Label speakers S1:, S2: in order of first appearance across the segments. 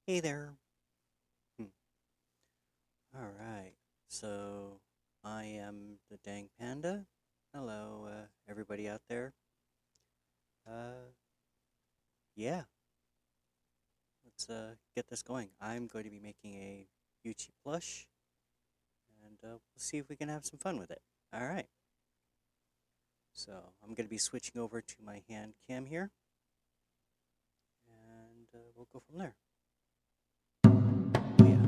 S1: Hey there. Hmm. All right. So I am the dang panda. Hello, everybody out there. Uh, yeah. Let's get this going. I'm going to be making a Gucci plush, and we'll see if we can have some fun with it. All right. So I'm going to be switching over to my hand cam here, and we'll go from there. Oh yeah.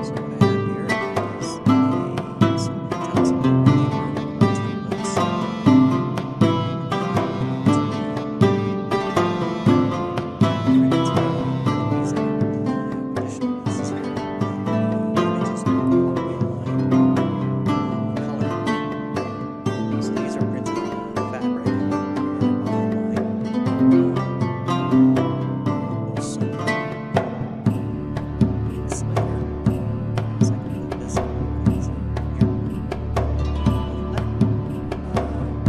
S1: So what I have here is some utensil paper templates. Print these out. I have additional pieces here of the images all the way aligned color. So these are printed on fabric and online. We'll sew this later as I complete this piece here.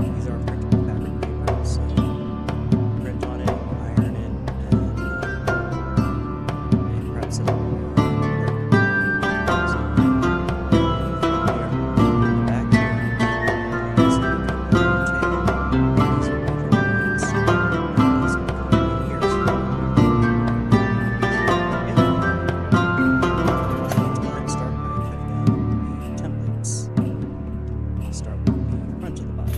S1: These are printable fabric paper, so print on it, iron it, and perhaps it'll work. So here, back here, these will become your tail. These will be your wings. And these will become your ears. Let's start by cutting out the templates. I'll start with the front of the body.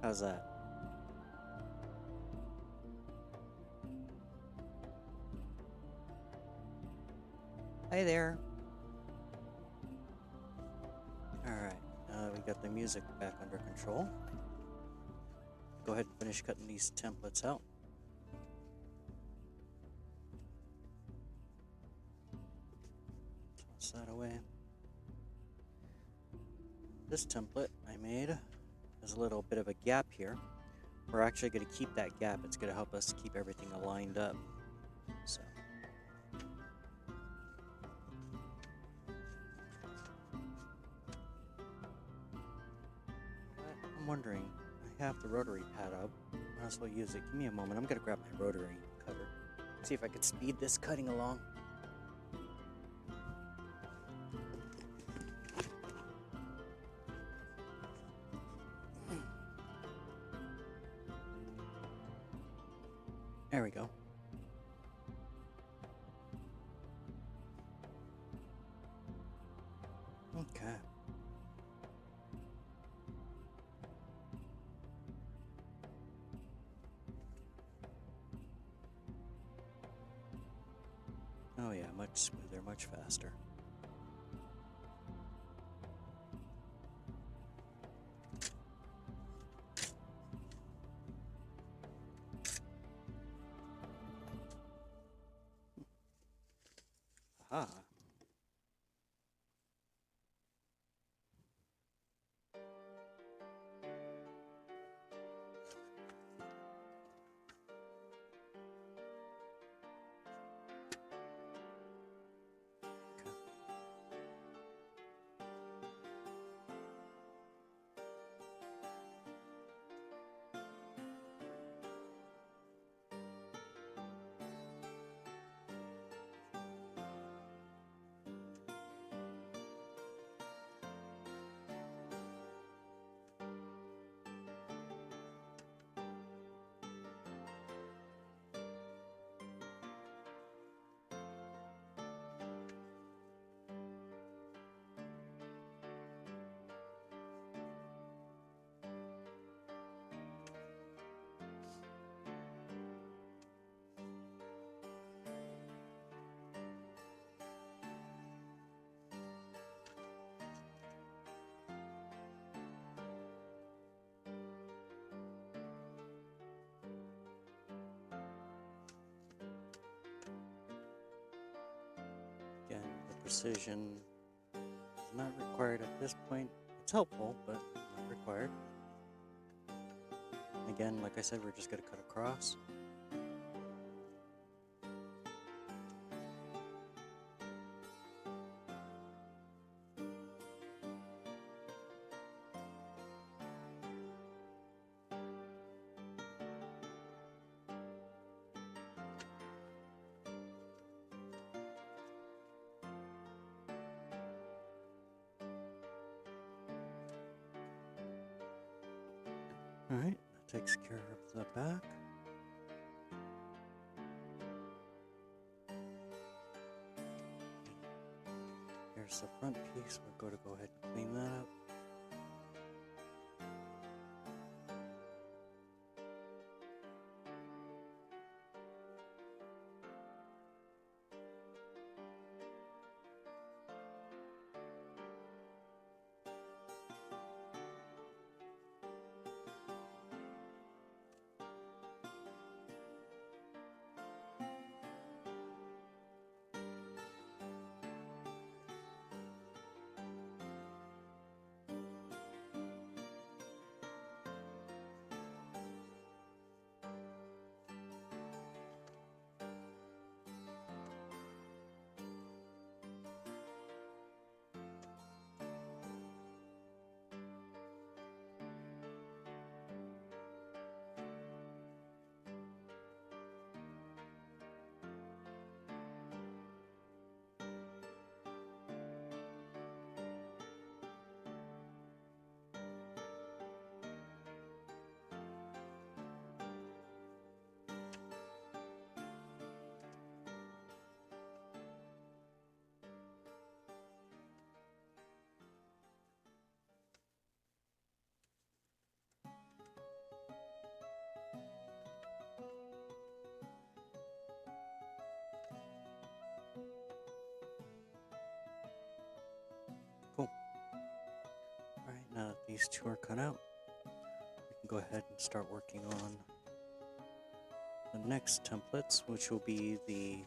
S1: How's that? Hi there. Alright, we got the music back under control. Go ahead and finish cutting these templates out. Toss that away. This template I made has a little bit of a gap here. We're actually going to keep that gap. It's going to help us keep everything aligned up. So. I'm wondering, I have the rotary pad up. Might as well use it. Give me a moment. I'm going to grab my rotary cutter. See if I could speed this cutting along. There we go. Okay. Oh yeah, much smoother, much faster. Aha. precision is not required at this point. It's helpful, but not required. Again, like I said, we're just going to cut across. Alright, that takes care of the back. Here's the front piece. We're going to go ahead and clean that up. Cool. Alright, now that these two are cut out, we can go ahead and start working on the next templates, which will be the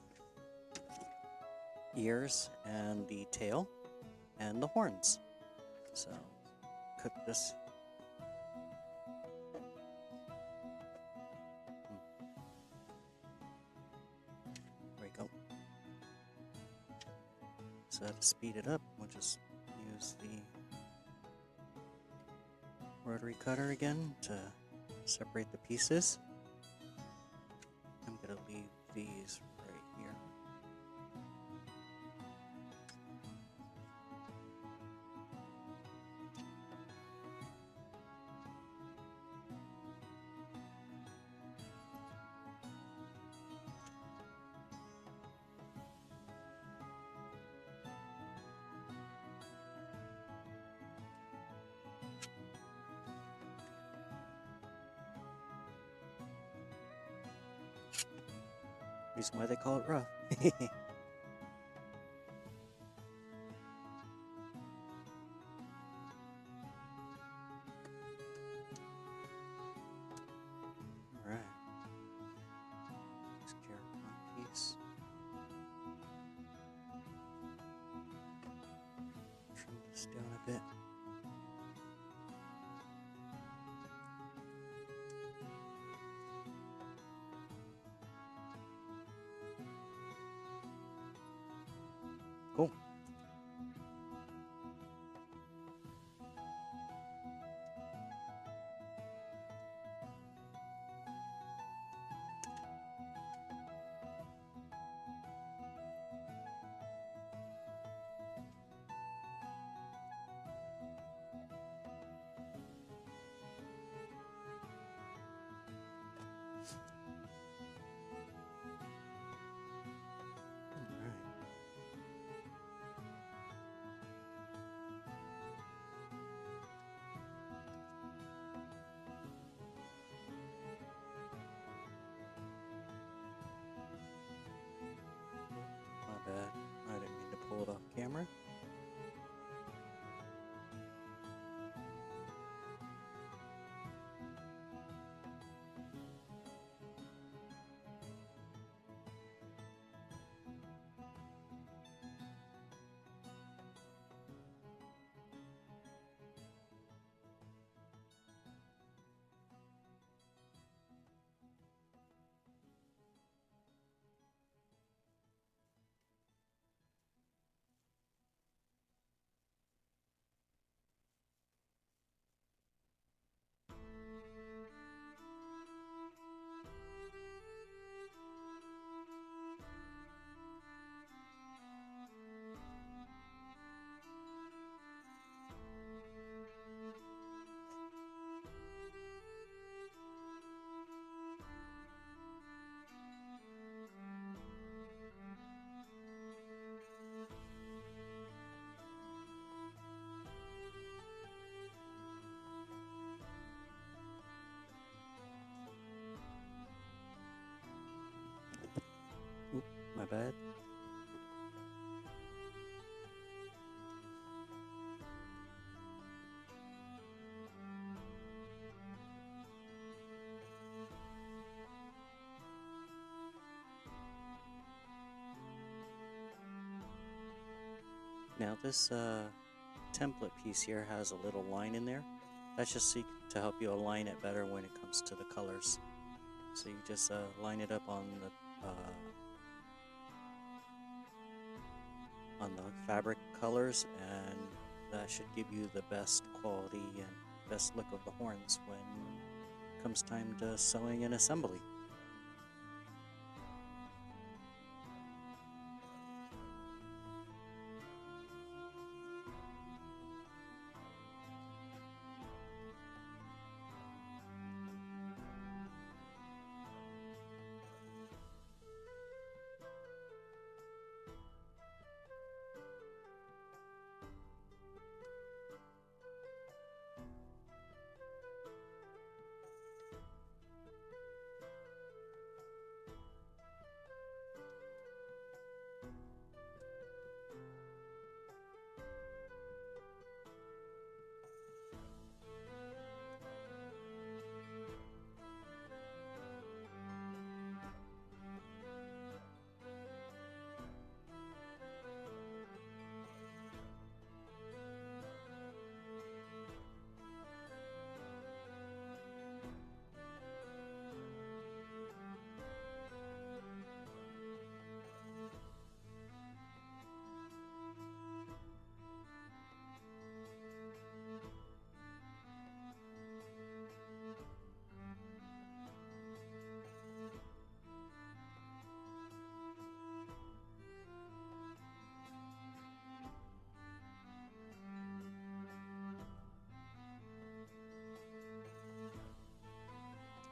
S1: ears and the tail and the horns. So, cut this. There we go. So to speed it up, we'll just use the rotary cutter again to separate the pieces. I'm going to leave these right here. Reason why they call it rough. Alright. Let's carry one piece. Trim this down a bit. Cool. My bad. Now this template piece here has a little line in there. That's just to help you align it better when it comes to the colors. So you just line it up on the fabric colors, and that should give you the best quality and best look of the horns when it comes time to sewing and assembly.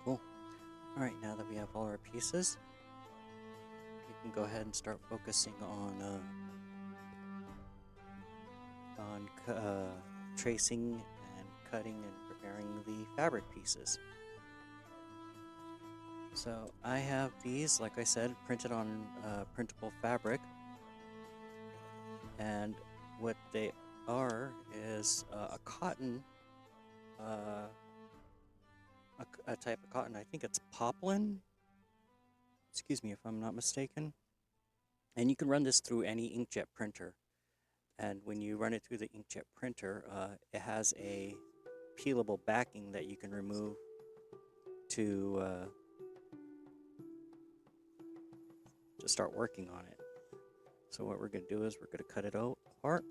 S1: Cool. Alright, now that we have all our pieces, we can go ahead and start focusing on tracing and cutting and preparing the fabric pieces. So I have these, like I said, printed on printable fabric, and what they are is a cotton, a type of cotton. I think it's poplin. Excuse me if I'm not mistaken. And you can run this through any inkjet printer. And when you run it through the inkjet printer, it has a peelable backing that you can remove to start working on it. So what we're going to do is we're going to cut it out apart.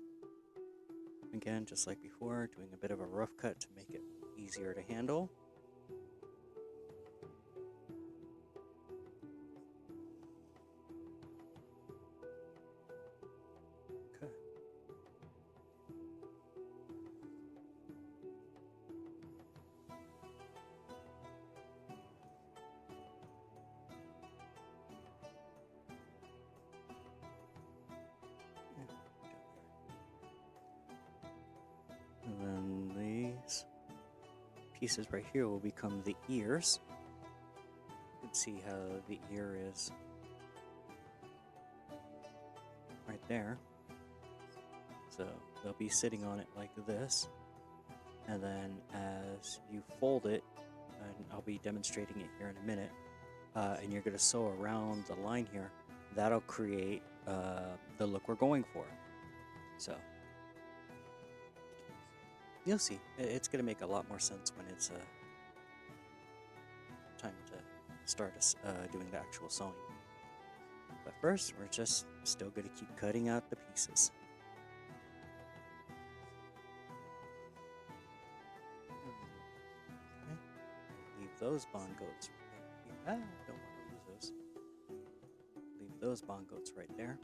S1: Again, just like before, doing a bit of a rough cut to make it easier to handle. And then these pieces right here will become the ears. You can see how the ear is right there. So they'll be sitting on it like this. And then as you fold it, and I'll be demonstrating it here in a minute, and you're going to sew around the line here, that'll create the look we're going for. So you'll see, it's going to make a lot more sense when it's time to start doing the actual sewing. But first, we're just still going to keep cutting out the pieces. Okay. Leave those BonGoats right here. I don't want to lose those. Leave those BonGoats right there.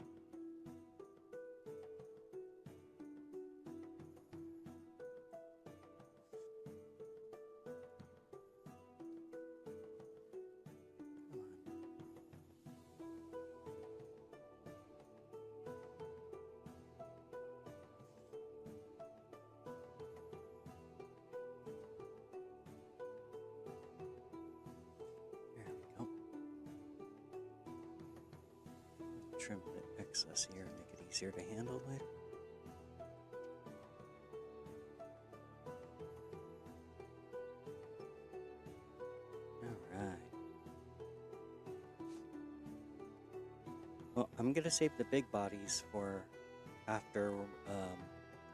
S1: trim the excess here and make it easier to handle later. Alright. Well, I'm gonna save the big bodies for after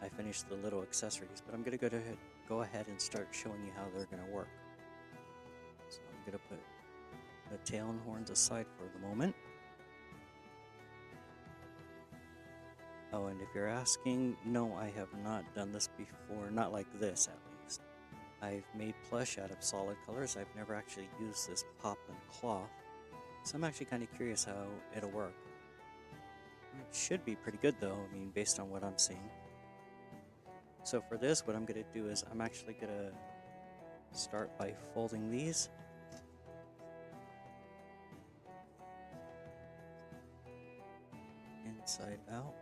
S1: I finish the little accessories, but I'm gonna go ahead and start showing you how they're gonna work. So I'm gonna put the tail and horns aside for the moment. Oh, and if you're asking, no, I have not done this before, not like this at least. I've made plush out of solid colors. I've never actually used this poplin cloth, so I'm actually kind of curious how it'll work. It should be pretty good though, I mean, based on what I'm seeing. So for this, what I'm going to do is I'm actually going to start by folding these. Inside out.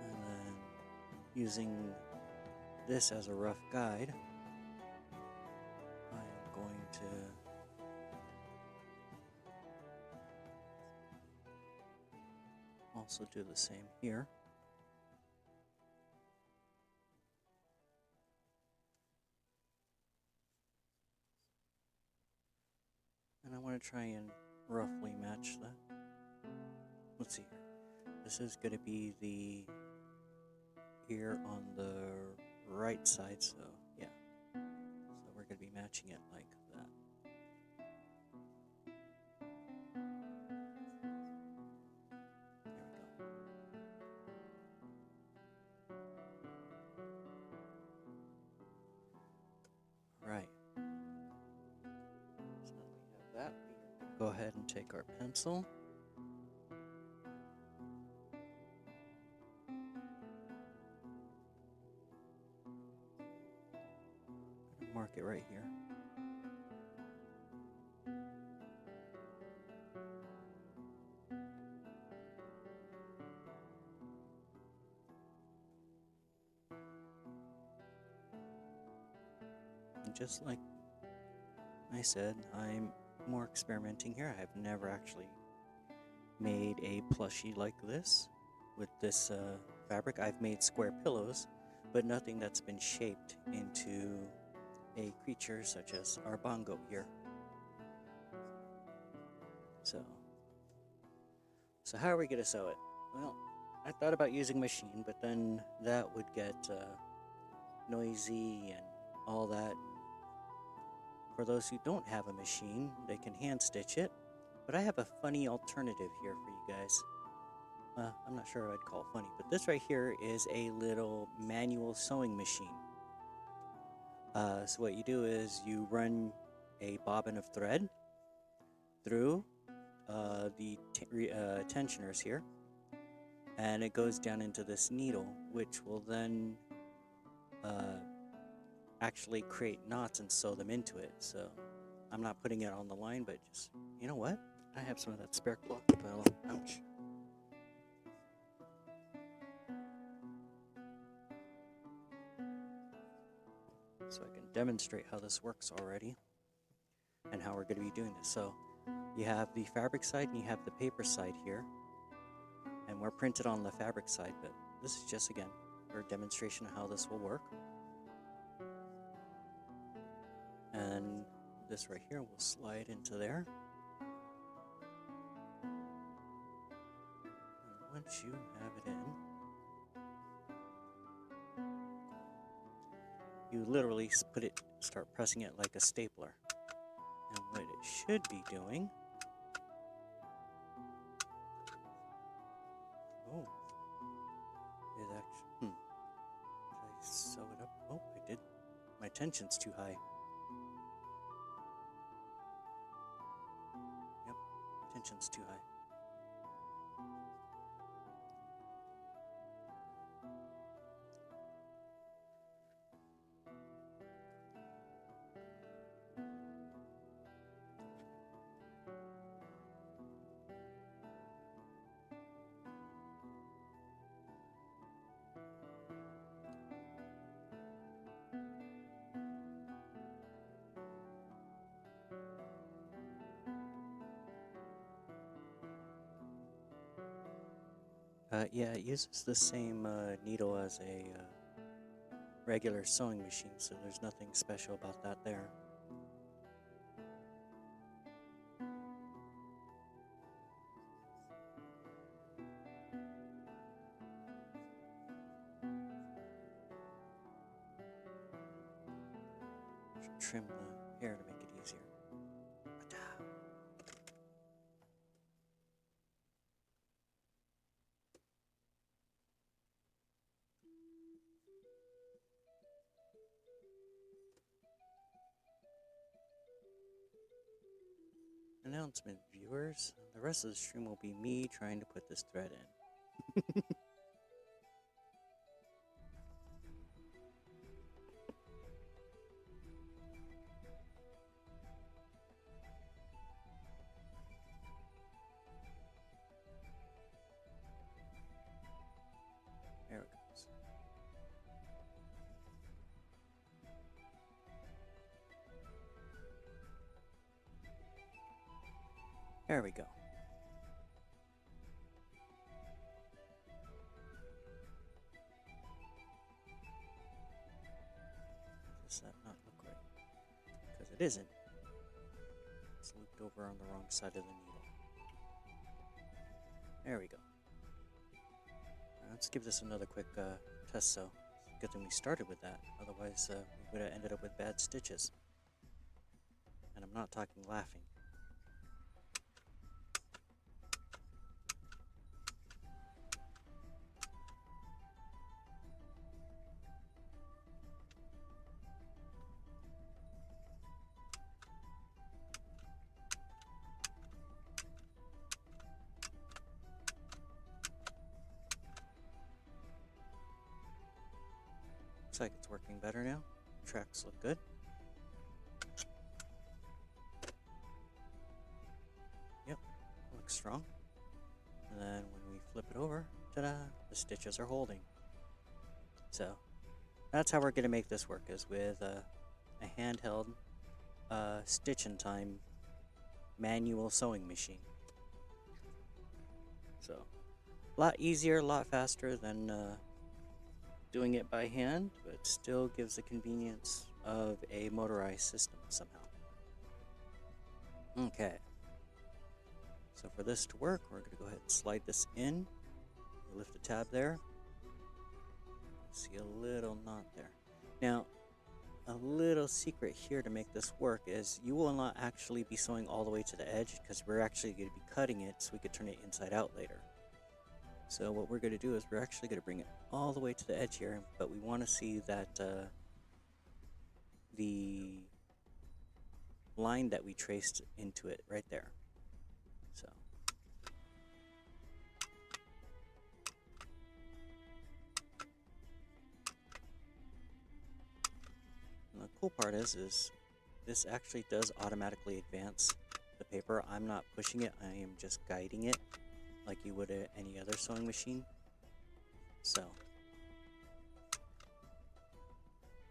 S1: And then using this as a rough guide, I am going to also do the same here. And I want to try and roughly match that. Let's see here. This is going to be the ear on the right side, so yeah. So we're going to be matching it like that. There we go. Right. So now we have that. We'll go ahead and take our pencil. Mark it right here. And just like I said, I'm more experimenting here. I've never actually made a plushie like this with this fabric. I've made square pillows, but nothing that's been shaped into a creature such as our BonGoat here. So how are we going to sew it? Well, I thought about using a machine, but then that would get noisy and all that. For those who don't have a machine, they can hand stitch it. But I have a funny alternative here for you guys. I'm not sure I'd call it funny, but this right here is a little manual sewing machine. So what you do is you run a bobbin of thread through the tensioners here, and it goes down into this needle, which will then actually create knots and sew them into it. So I'm not putting it on the line, but just, you know what? I have some of that spare cloth. Ouch. So I can demonstrate how this works already and how we're going to be doing this. So you have the fabric side and you have the paper side here, and we're printed on the fabric side, but this is just, again, for a demonstration of how this will work. And this right here will slide into there. And once you have it in, you literally start pressing it like a stapler. And what it should be doing, is actually, did I sew it up? Oh, I did. My tension's too high. Yep, tension's too high. Yeah, it uses the same needle as a regular sewing machine, so there's nothing special about that there. Should trim the hair to make it easier. Ta-da. Announcement, viewers. The rest of the stream will be me trying to put this thread in. There it goes. There we go. Does that not look right? Because it isn't. It's looped over on the wrong side of the needle. There we go. Let's give this another quick test. So, good thing we started with that. Otherwise, we would have ended up with bad stitches. And I'm not talking laughing. Looks like it's working better now. Tracks look good. Yep, looks strong. And then when we flip it over, ta-da, the stitches are holding. So that's how we're going to make this work, is with a handheld stitch in time manual sewing machine. So a lot easier, a lot faster than doing it by hand, but still gives the convenience of a motorized system somehow. Okay. So for this to work, we're going to go ahead and slide this in. Lift the tab there. See a little knot there. Now, a little secret here to make this work is you will not actually be sewing all the way to the edge, because we're actually going to be cutting it so we could turn it inside out later. So what we're going to do is we're actually going to bring it all the way to the edge here, but we want to see that the line that we traced into it right there. So and the cool part is this actually does automatically advance the paper. I'm not pushing it, I am just guiding it like you would any other sewing machine. So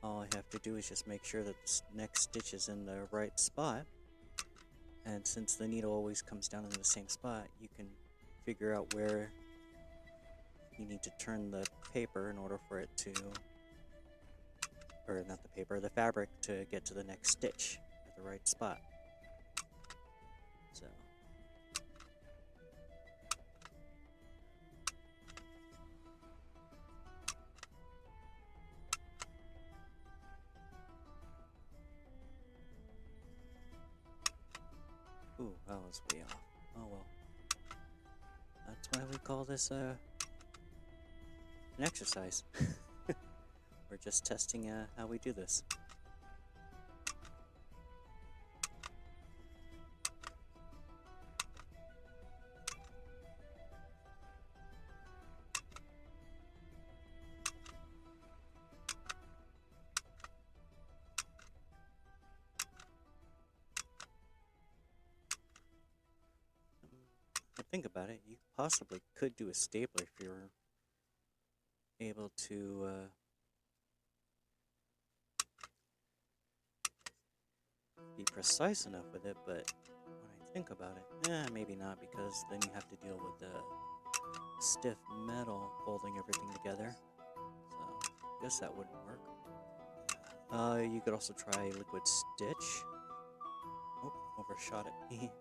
S1: all I have to do is just make sure that the next stitch is in the right spot. And since the needle always comes down in the same spot, you can figure out where you need to turn the paper in order for it to, or not the paper, the fabric to get to the next stitch at the right spot. So ooh, that was way off. Oh well. That's why we call this an exercise. We're just testing how we do this. Think about it, you possibly could do a stapler if you're able to be precise enough with it, but when I think about it, maybe not, because then you have to deal with stiff metal holding everything together. So I guess that wouldn't work. You could also try liquid stitch. Oh, overshot it.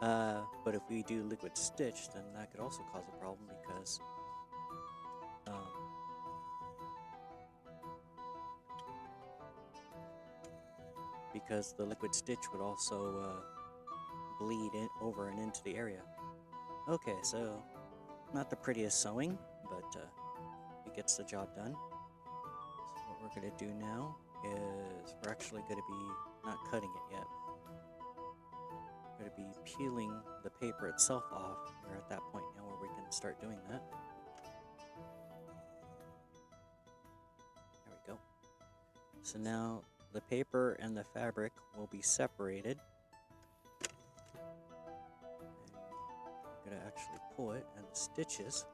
S1: But if we do liquid stitch, then that could also cause a problem um, because the liquid stitch would also bleed over and into the area. Okay, so not the prettiest sewing, but it gets the job done. So what we're going to do now is we're actually going to be not cutting it yet. We're going to be peeling the paper itself off. We're at that point now where we can start doing that. There we go. So now the paper and the fabric will be separated. I'm going to actually pull it, and the stitches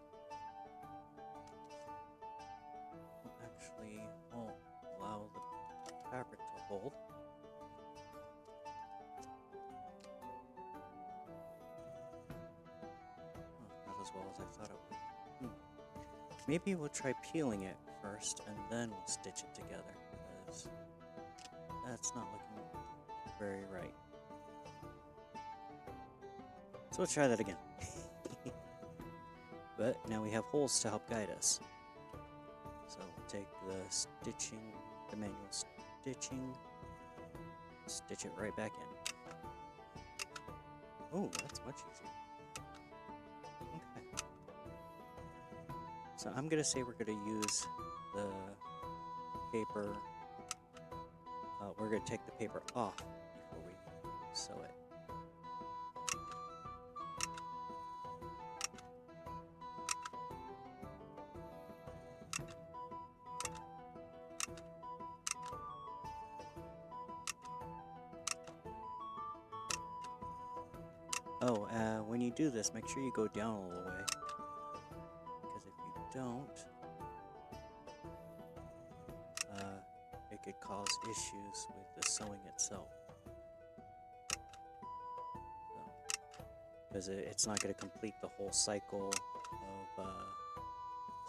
S1: actually won't allow the fabric to hold. Not as well as I thought it would. Maybe we'll try peeling it first, and then we'll stitch it together, because that's not looking very right. So let's try that again. But now we have holes to help guide us. So we'll take the stitching, the manual stitching, stitch it right back in. Oh, that's much easier. Okay. So I'm going to say we're going to use the paper, we're going to take the paper off before we sew it. Oh, when you do this, make sure you go down a little way, because if you don't, it could cause issues with the sewing itself. Because it's not going to complete the whole cycle of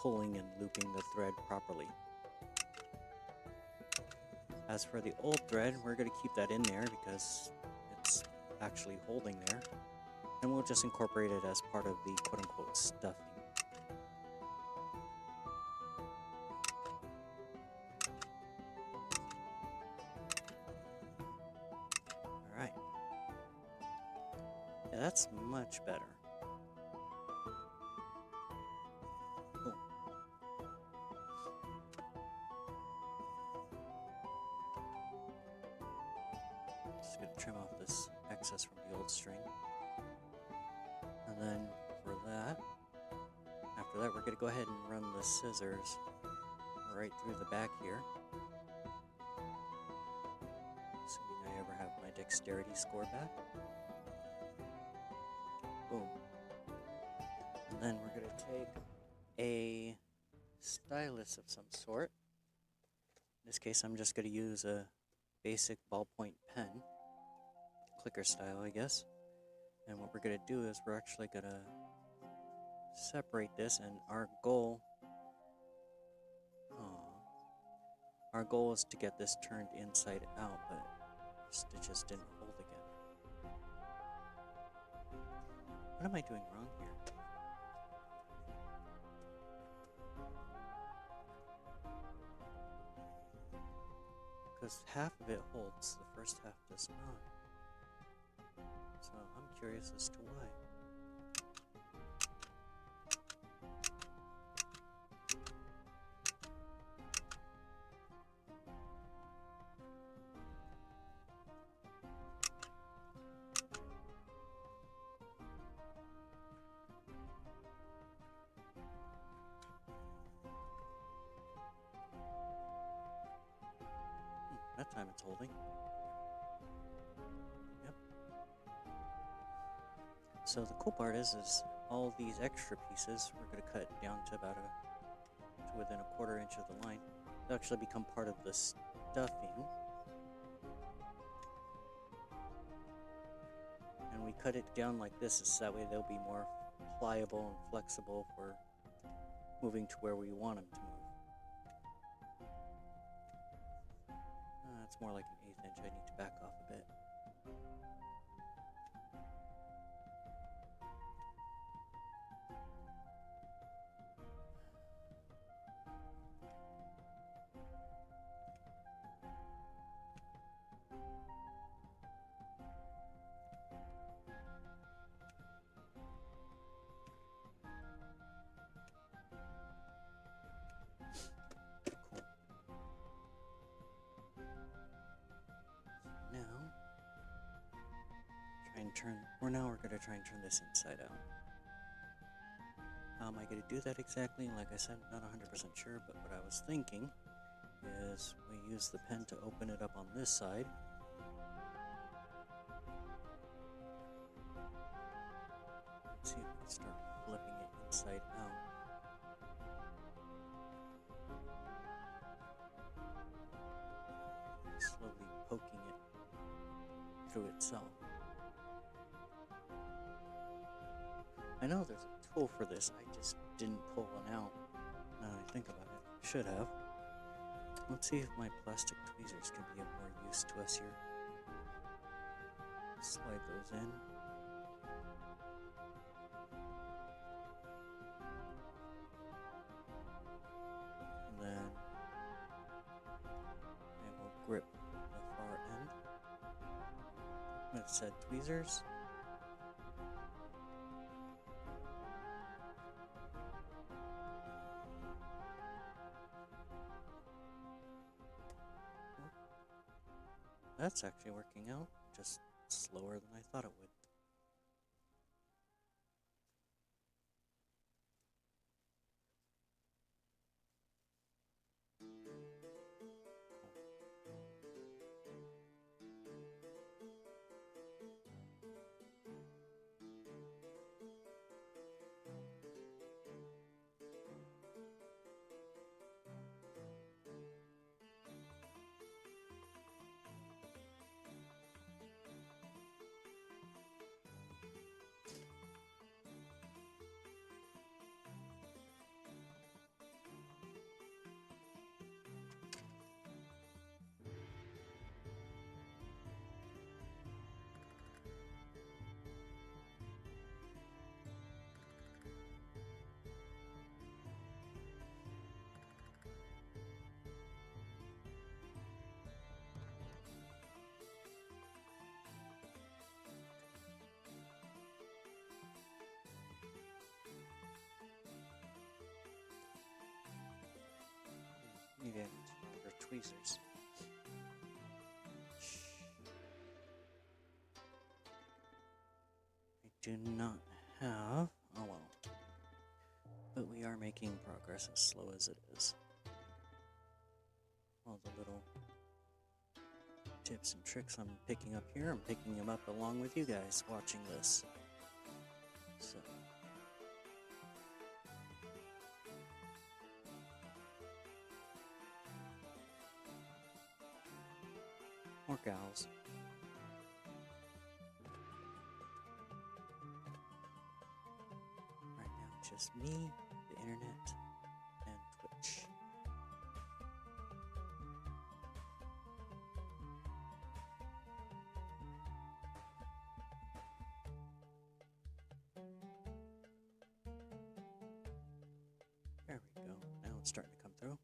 S1: pulling and looping the thread properly. As for the old thread, we're going to keep that in there because it's actually holding there. And we'll just incorporate it as part of the quote-unquote stuffing. Alright. Yeah, that's much better. Cool. Just going to trim off this excess from the old string. And then for that, after that, we're going to go ahead and run the scissors right through the back here. Assuming I ever have my dexterity score back. Boom. And then we're going to take a stylus of some sort. In this case, I'm just going to use a basic ballpoint pen. Clicker style, I guess. And what we're going to do is we're actually going to separate this, and our goal is to get this turned inside out, but our stitches didn't hold again. What am I doing wrong here? Because half of it holds, the first half does not. So I'm curious as to why. That time it's holding. Yep. So the cool part is all these extra pieces we're going to cut down to about to within a quarter inch of the line. They'll actually become part of the stuffing. And we cut it down like this, so that way they'll be more pliable and flexible for moving to where we want them to move. It's more like an 1/8 inch. I need to back off a bit. Now we're going to try and turn this inside out. How am I going to do that exactly? Like I said, I'm not 100% sure, but what I was thinking is we use the pen to open it up on this side. Let's see if we can start flipping it inside out. Slowly poking it through itself. I know there's a tool for this, I just didn't pull one out. Now that I think about it, should have. Let's see if my plastic tweezers can be of more use to us here. Slide those in. And then I will grip the far end with said tweezers. That's actually working out, just slower than I thought it would. Need to stronger tweezers. I do not have. Oh well. But we are making progress as slow as it is. All the little tips and tricks I'm picking up here, I'm picking them up along with you guys watching this. So. Or gals. Right now, just me, the internet, and Twitch. There we go. Now it's starting to come through.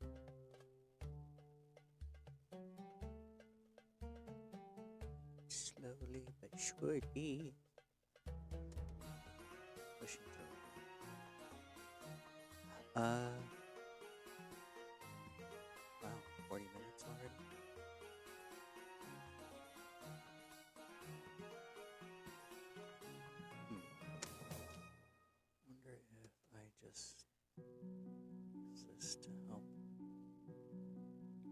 S1: Slowly but surely pushing through. Wow, 40 minutes already. Wonder if I just use this to help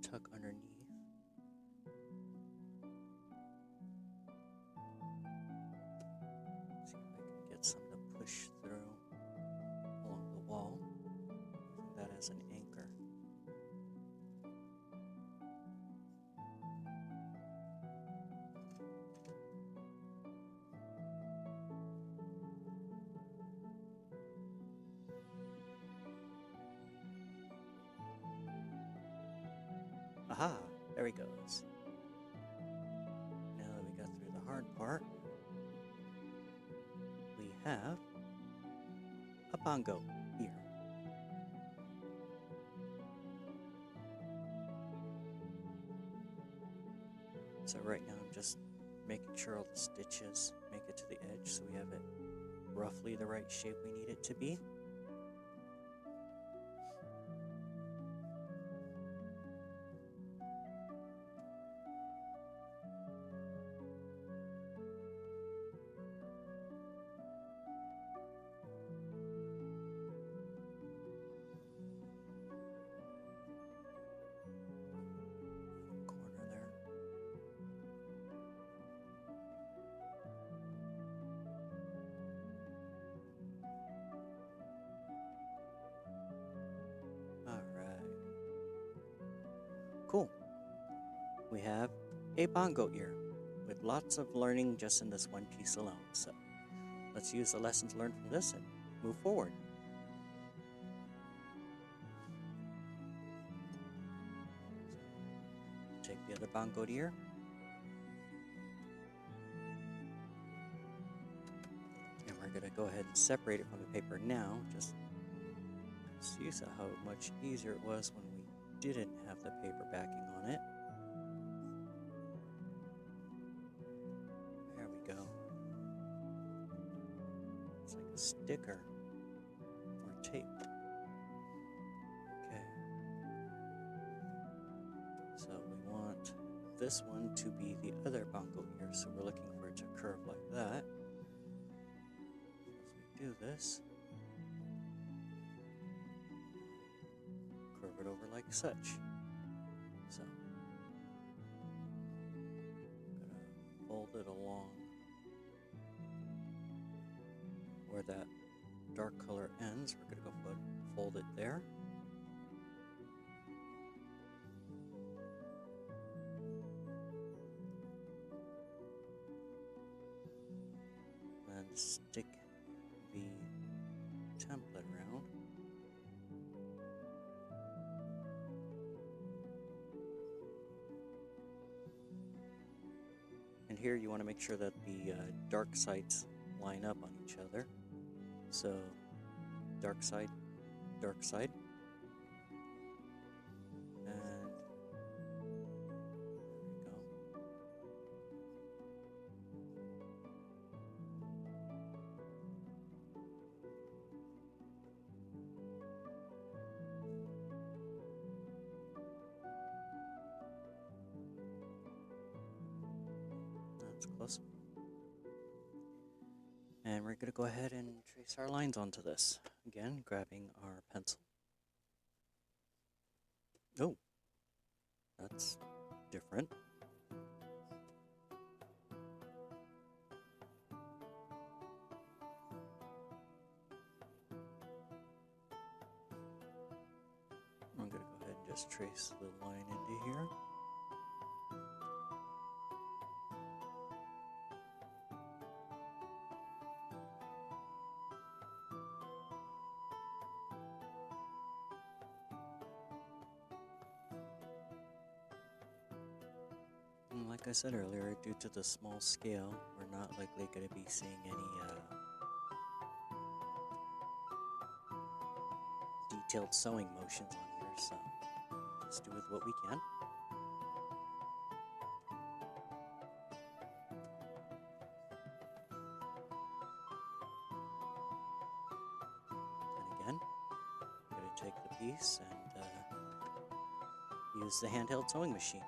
S1: tuck underneath. See if I can get some to push through along the wall, using that as an anchor. Aha! There he goes. Now that we got through the hard part, we have a BonGoat here. So right now I'm just making sure all the stitches make it to the edge so we have it roughly the right shape we need it to be. Corner there. Alright. Cool. We have a BonGoat ear with lots of learning just in this one piece alone. So let's use the lessons learned from this and move forward. Take the other BonGoat ear. And we're going to go ahead and separate it from the paper now. Just see how much easier it was when we didn't have the paper backing on it. There we go. It's like a sticker or tape. Okay. So we want this one to be the other BonGoat ear, so we're looking for it to curve like that. As we do this, curve it over like such. So I'm gonna fold it along where that dark color ends. We're gonna go fold it there. And stick the template around. And here you want to make sure that the dark sides line up on each other. So dark side, dark side. And there we go. That's close. And we're going to go ahead and trace our lines onto this. Again, grabbing our pencil. Oh, that's different. I'm going to go ahead and just trace the line into here. And like I said earlier, due to the small scale, we're not likely going to be seeing any detailed sewing motions on here, so let's do with what we can. And again, I'm going to take the piece and use the handheld sewing machine.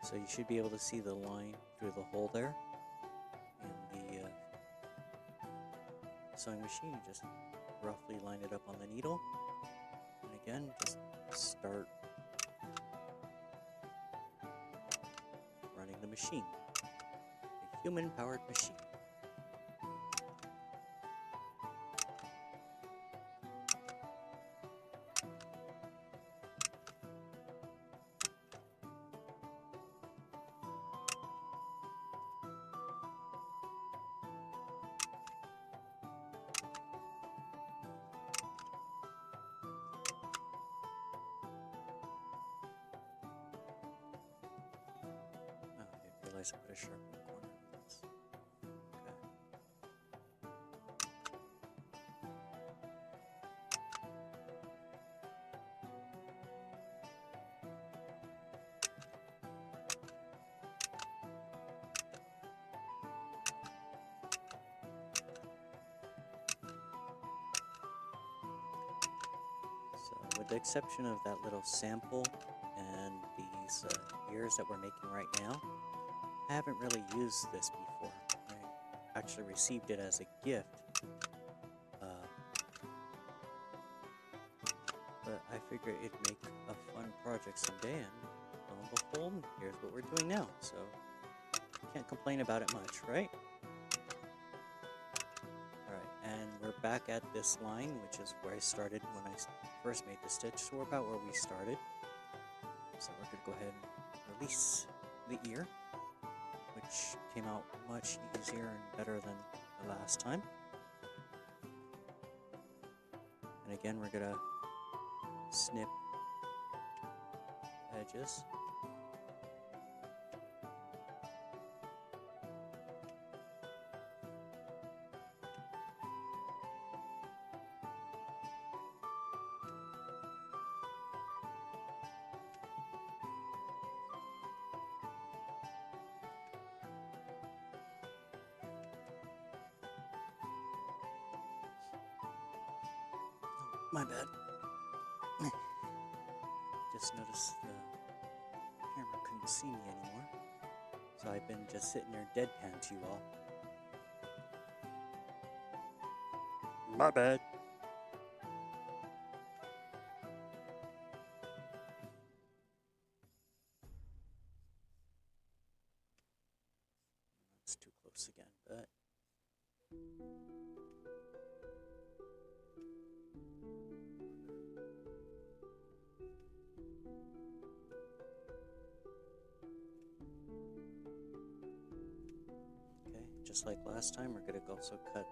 S1: So you should be able to see the line through the hole there in the sewing machine. You just roughly line it up on the needle. And again, just start running the machine. A human-powered machine. sharpen the corner of this. Okay. So, with the exception of that little sample and these ears that we're making right now, I haven't really used this before. I actually received it as a gift, but I figured it'd make a fun project someday, and lo and behold, here's what we're doing now. So, can't complain about it much, right? Alright, and we're back at this line, which is where I started when I first made the stitch, so we're about where we started. So we're going to go ahead and release the ear, which came out much easier and better than the last time. And again, we're going to snip edges. My bad. Just noticed the camera couldn't see me anymore, so I've been just sitting there deadpan to you all. My bad. That's too close again, but okay, just like last time, we're going to also cut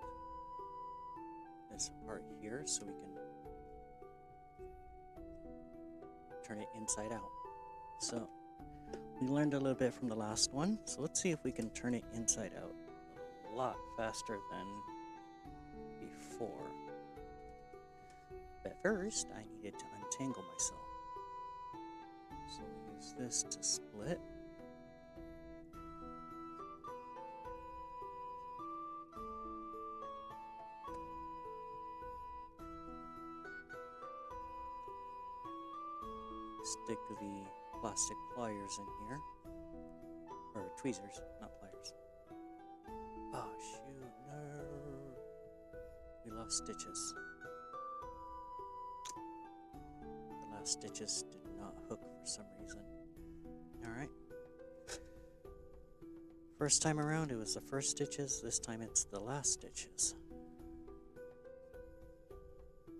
S1: this part here so we can turn it inside out. So we learned a little bit from the last one, so let's see if we can turn it inside out a lot faster than before. But first, I needed to untangle myself. So we use this to split. Stick the plastic pliers in here, or tweezers, not pliers. Oh shoot, no! We lost stitches. The last stitches did not hook for some reason. Alright. First time around it was the first stitches, this time it's the last stitches.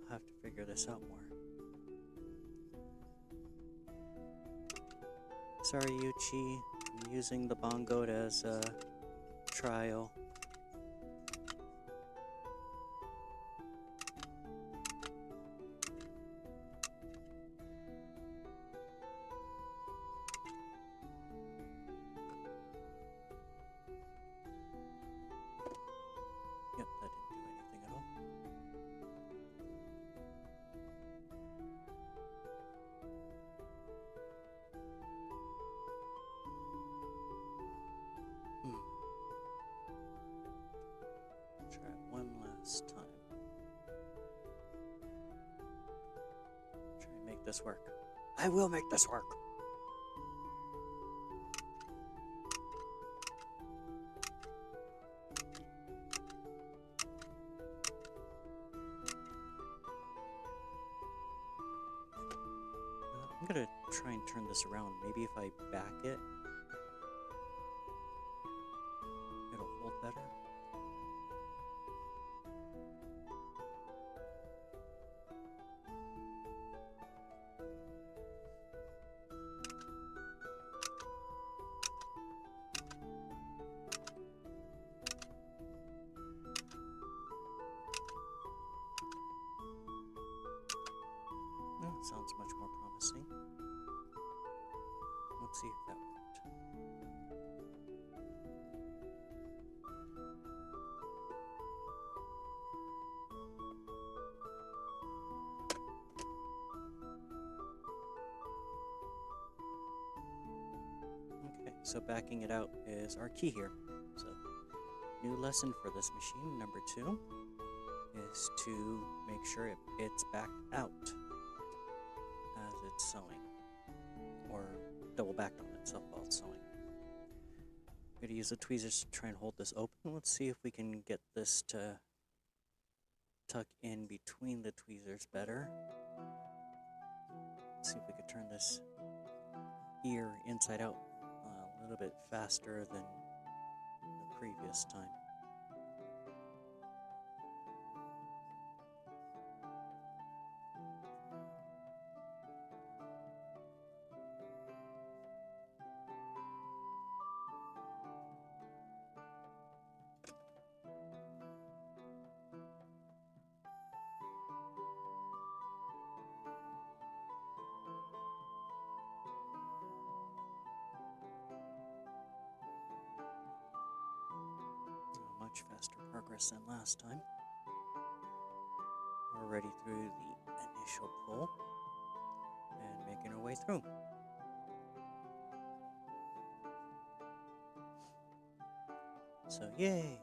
S1: I'll have to figure this out more. Sorry, Yuchi. I'm using the BonGoat as a trial. Yep, that didn't do anything at all. Try it one last time. Try and make this work. I will make this work! I'm gonna try and turn this around. Maybe if I back it, it'll hold better. Oh, it sounds much more promising. Let's see if that worked. So backing it out is our key here. So new lesson for this machine, number 2, is to make sure it's backed out as it's sewing, or double backed on itself while it's sewing. I'm going to use the tweezers to try and hold this open. Let's see if we can get this to tuck in between the tweezers better. Let's see if we could turn this ear inside out a little bit faster than the previous time. Much faster progress than last time. We're already through the initial pull and making our way through. So yay!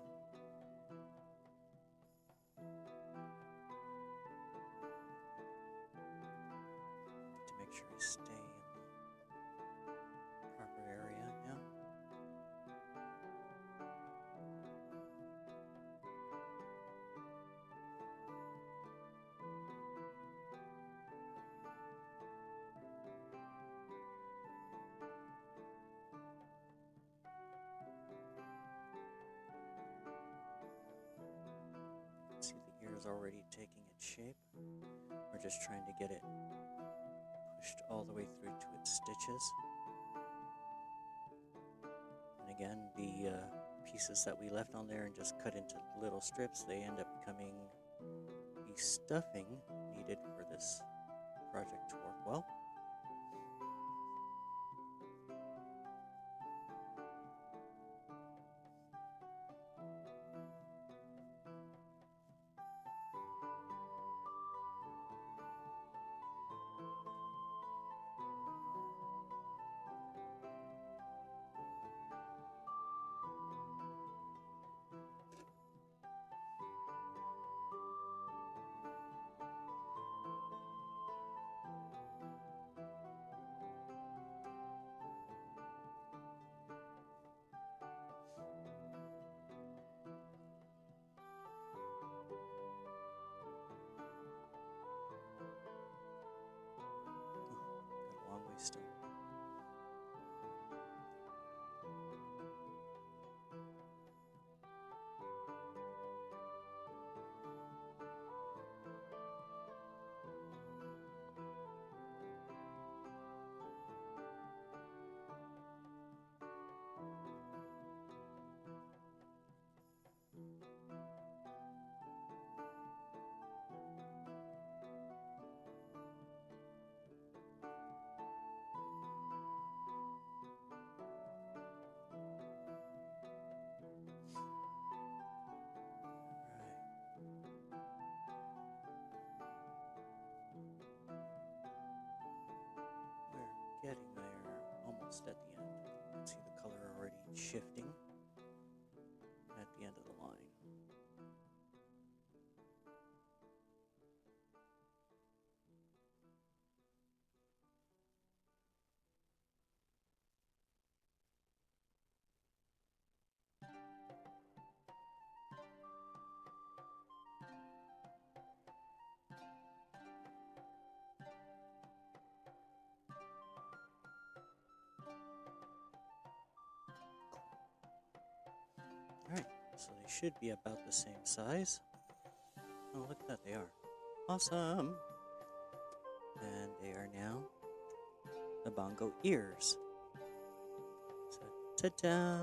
S1: To make sure we stay in the proper area now. See, the ear is already taking its shape. We're just trying to get it pushed all the way through to its stitches. And again, the pieces that we left on there and just cut into little strips, they end up becoming the stuffing needed for this project to work well. Got a long way still. We're getting there, almost at the end. You can see the color already shifting at the end of the line. Alright, so they should be about the same size. Oh, look at that, they are. Awesome! And they are now the BonGoat ears. So, ta-da!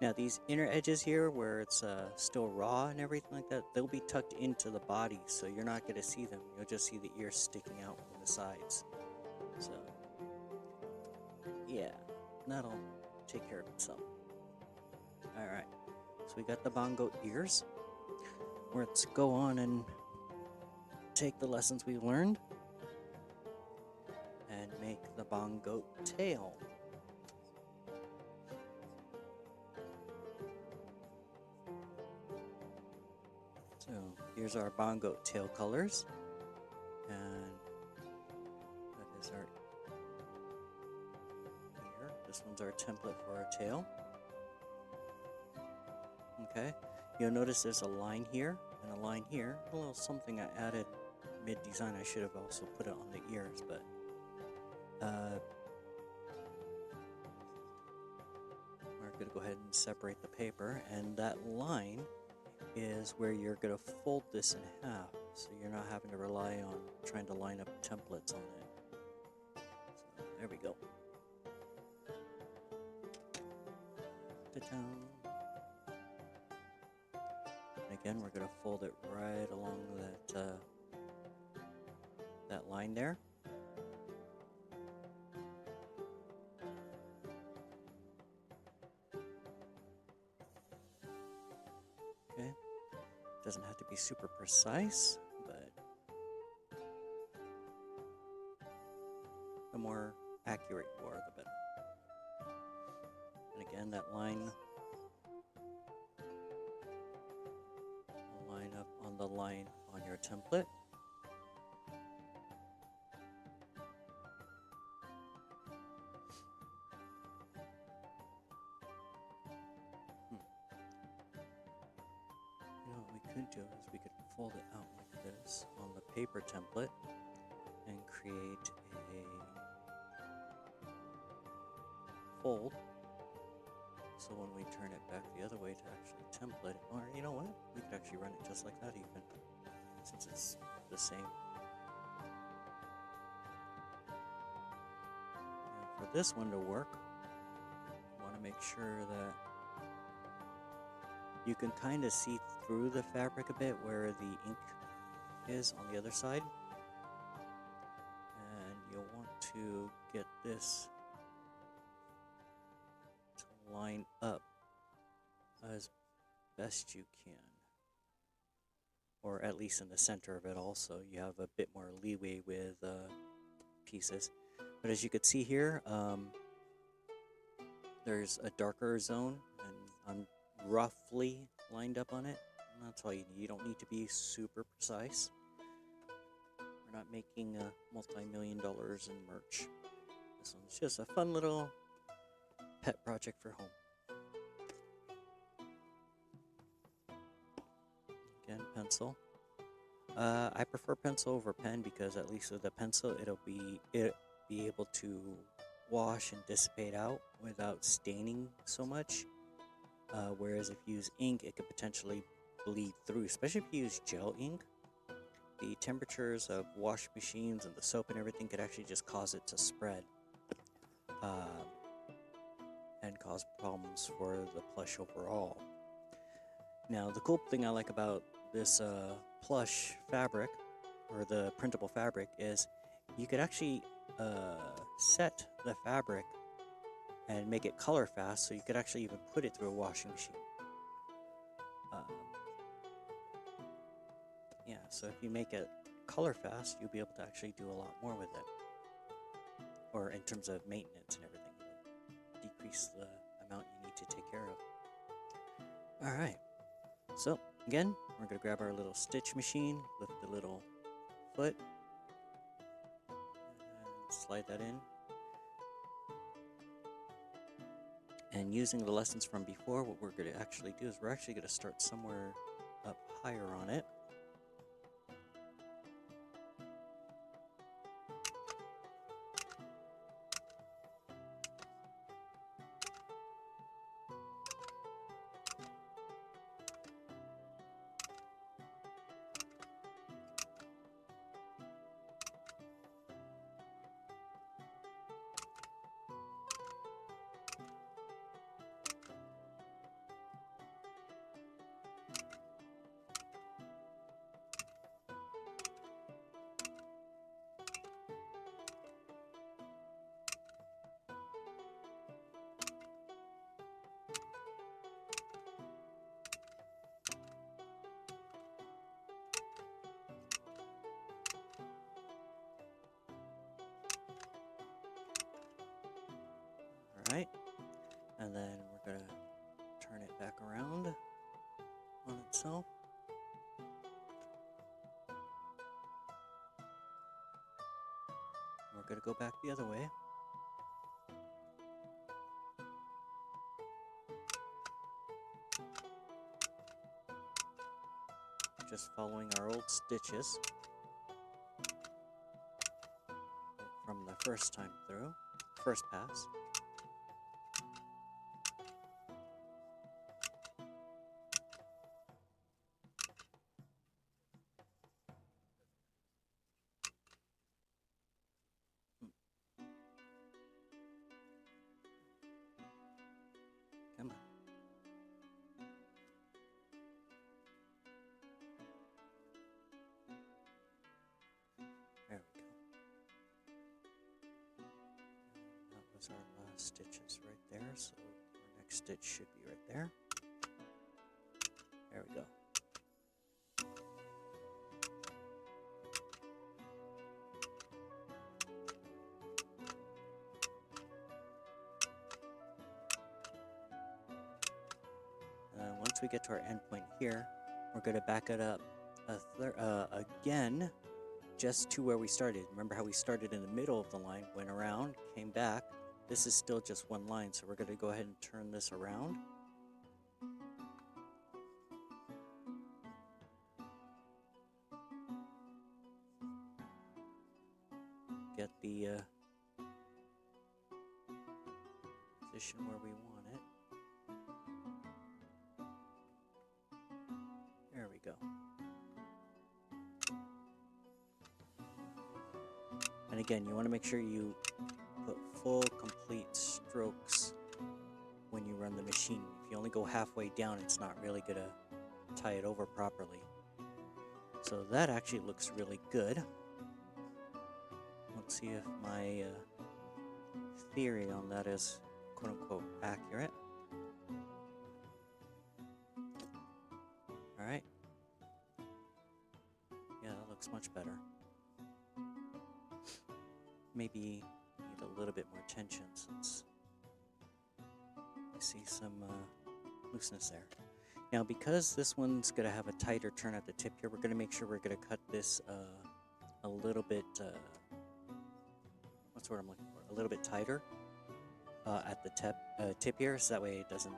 S1: Now these inner edges here, where it's still raw and everything like that, they'll be tucked into the body, so you're not going to see them. You'll just see the ears sticking out from the sides. So, yeah, that'll take care of itself. Alright, so we got the BonGoat ears. Let's go on and take the lessons we've learned and make the BonGoat tail. So here's our BonGoat tail colors, and that is our ear. This one's our template for our tail. Okay, you'll notice there's a line here and a line here. A little something I added mid-design. I should have also put it on the ears, but we're going to go ahead and separate the paper, and that line is where you're going to fold this in half, so you're not having to rely on trying to line up templates on it. So there we go. Ta-da. And again, we're going to fold it right along that line there. Okay. Doesn't have to be super precise, but the more accurate you are, the better. And again, that line will line up on the line on your template. You know what we could do is we could fold it out like this on the paper template and create a fold. So when we turn it back the other way to actually template it, or you know what, we could actually run it just like that even, since it's the same. And for this one to work, I want to make sure that you can kind of see through the fabric a bit where the ink is on the other side. And you'll want to get this to line up as best you can. Or at least in the center of it also. You have a bit more leeway with pieces. But as you can see here, there's a darker zone, and I'm roughly lined up on it. And that's all you need. You don't need to be super precise. We're not making multi-million dollars in merch. This one's just a fun little pet project for home. Again, pencil. I prefer pencil over pen because at least with the pencil, it'll be able to wash and dissipate out without staining so much. Whereas if you use ink, it could potentially bleed through, especially if you use gel ink. The temperatures of wash machines and the soap and everything could actually just cause it to spread and cause problems for the plush overall. Now, the cool thing I like about this plush fabric, or the printable fabric, is you could actually set the fabric and make it color fast, so you could actually even put it through a washing machine. Yeah, so if you make it color fast, you'll be able to actually do a lot more with it. Or in terms of maintenance and everything, it'll decrease the amount you need to take care of. Alright, so again, we're going to grab our little stitch machine, lift the little foot, and slide that in. And using the lessons from before, what we're going to actually do is we're actually going to start somewhere up higher on it. Alright, and then we're going to turn it back around on itself. we're going to go back the other way. Just following our old stitches from the first time through, first pass. Come on. There we go. That was our last stitches right there, so our next stitch should be right there. There we go. Once we get to our end point here, we're going to back it up again, just to where we started. Remember how we started in the middle of the line, went around, came back. This is still just one line, so we're going to go ahead and turn this around. Get the position where we want it. There we go. And again, you want to make sure you put full, complete strokes when you run the machine. If you only go halfway down, it's not really going to tie it over properly. So that actually looks really good. Let's see if my theory on that is quote-unquote accurate. Alright. Yeah, that looks much better. Maybe need a little bit more tension since I see some looseness there. Now, because this one's going to have a tighter turn at the tip here, we're going to make sure we're going to cut this a little bit, what's the word I'm looking for? A little bit tighter at the tip here, so that way it doesn't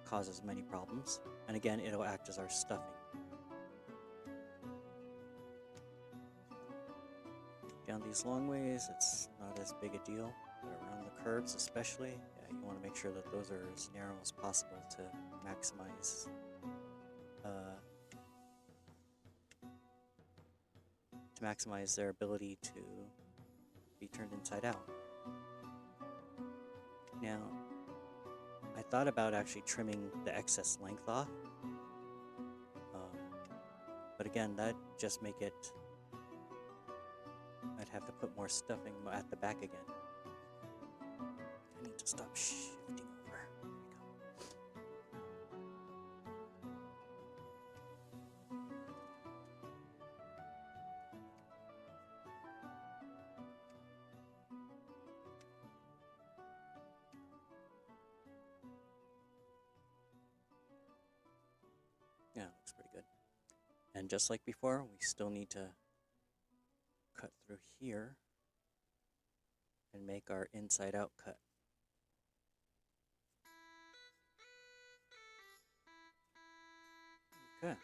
S1: cause as many problems. And again, it'll act as our stuffing. Down these long ways, it's not as big a deal, but around the curves especially, yeah, you want to make sure that those are as narrow as possible to maximize their ability to be turned inside out. Now, I thought about actually trimming the excess length off, but again, that just make it, I'd have to put more stuffing at the back again. I need to stop shifting over. There we go. Yeah, looks pretty good. And just like before, we still need to cut through here and make our inside out cut. Okay. I'm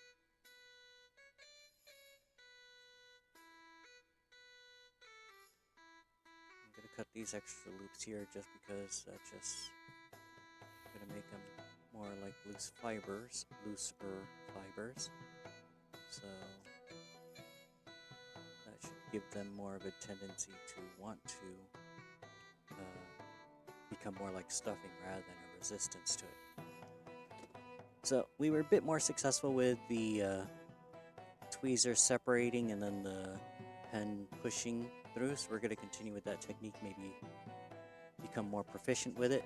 S1: going to cut these extra loops here just because that's just going to make them more like looser fibers. So that should give them more of a tendency to want to become more like stuffing rather than a resistance to it. So we were a bit more successful with the tweezers separating and then the pen pushing through, so we're going to continue with that technique, maybe become more proficient with it,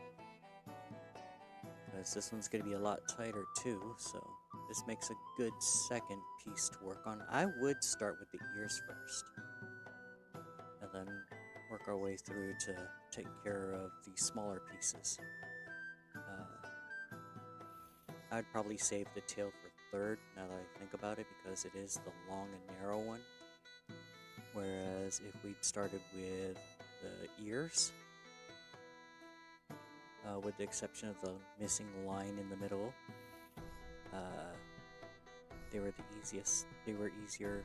S1: because this one's going to be a lot tighter too, so this makes a good second piece to work on. I would start with the ears first and then work our way through to take care of the smaller pieces. I'd probably save the tail for third, now that I think about it, because it is the long and narrow one. Whereas if we'd started with the ears, with the exception of the missing line in the middle, uh, they were the easiest. They were easier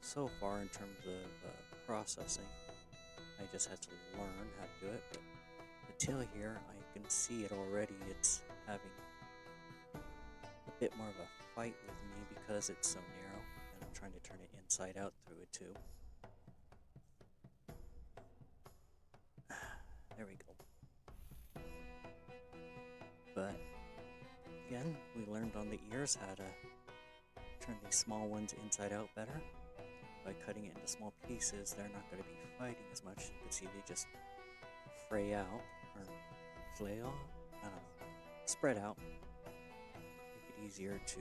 S1: so far in terms of processing. I just had to learn how to do it. But the tail here, I can see it already. It's having a bit more of a fight with me because it's so narrow, and I'm trying to turn it inside out through it too. There we go. But again, we learned on the ears how to turn these small ones inside out better. By cutting it into small pieces, they're not going to be fighting as much. You can see they just fray out, or flay off, I don't know, spread out. Make it easier to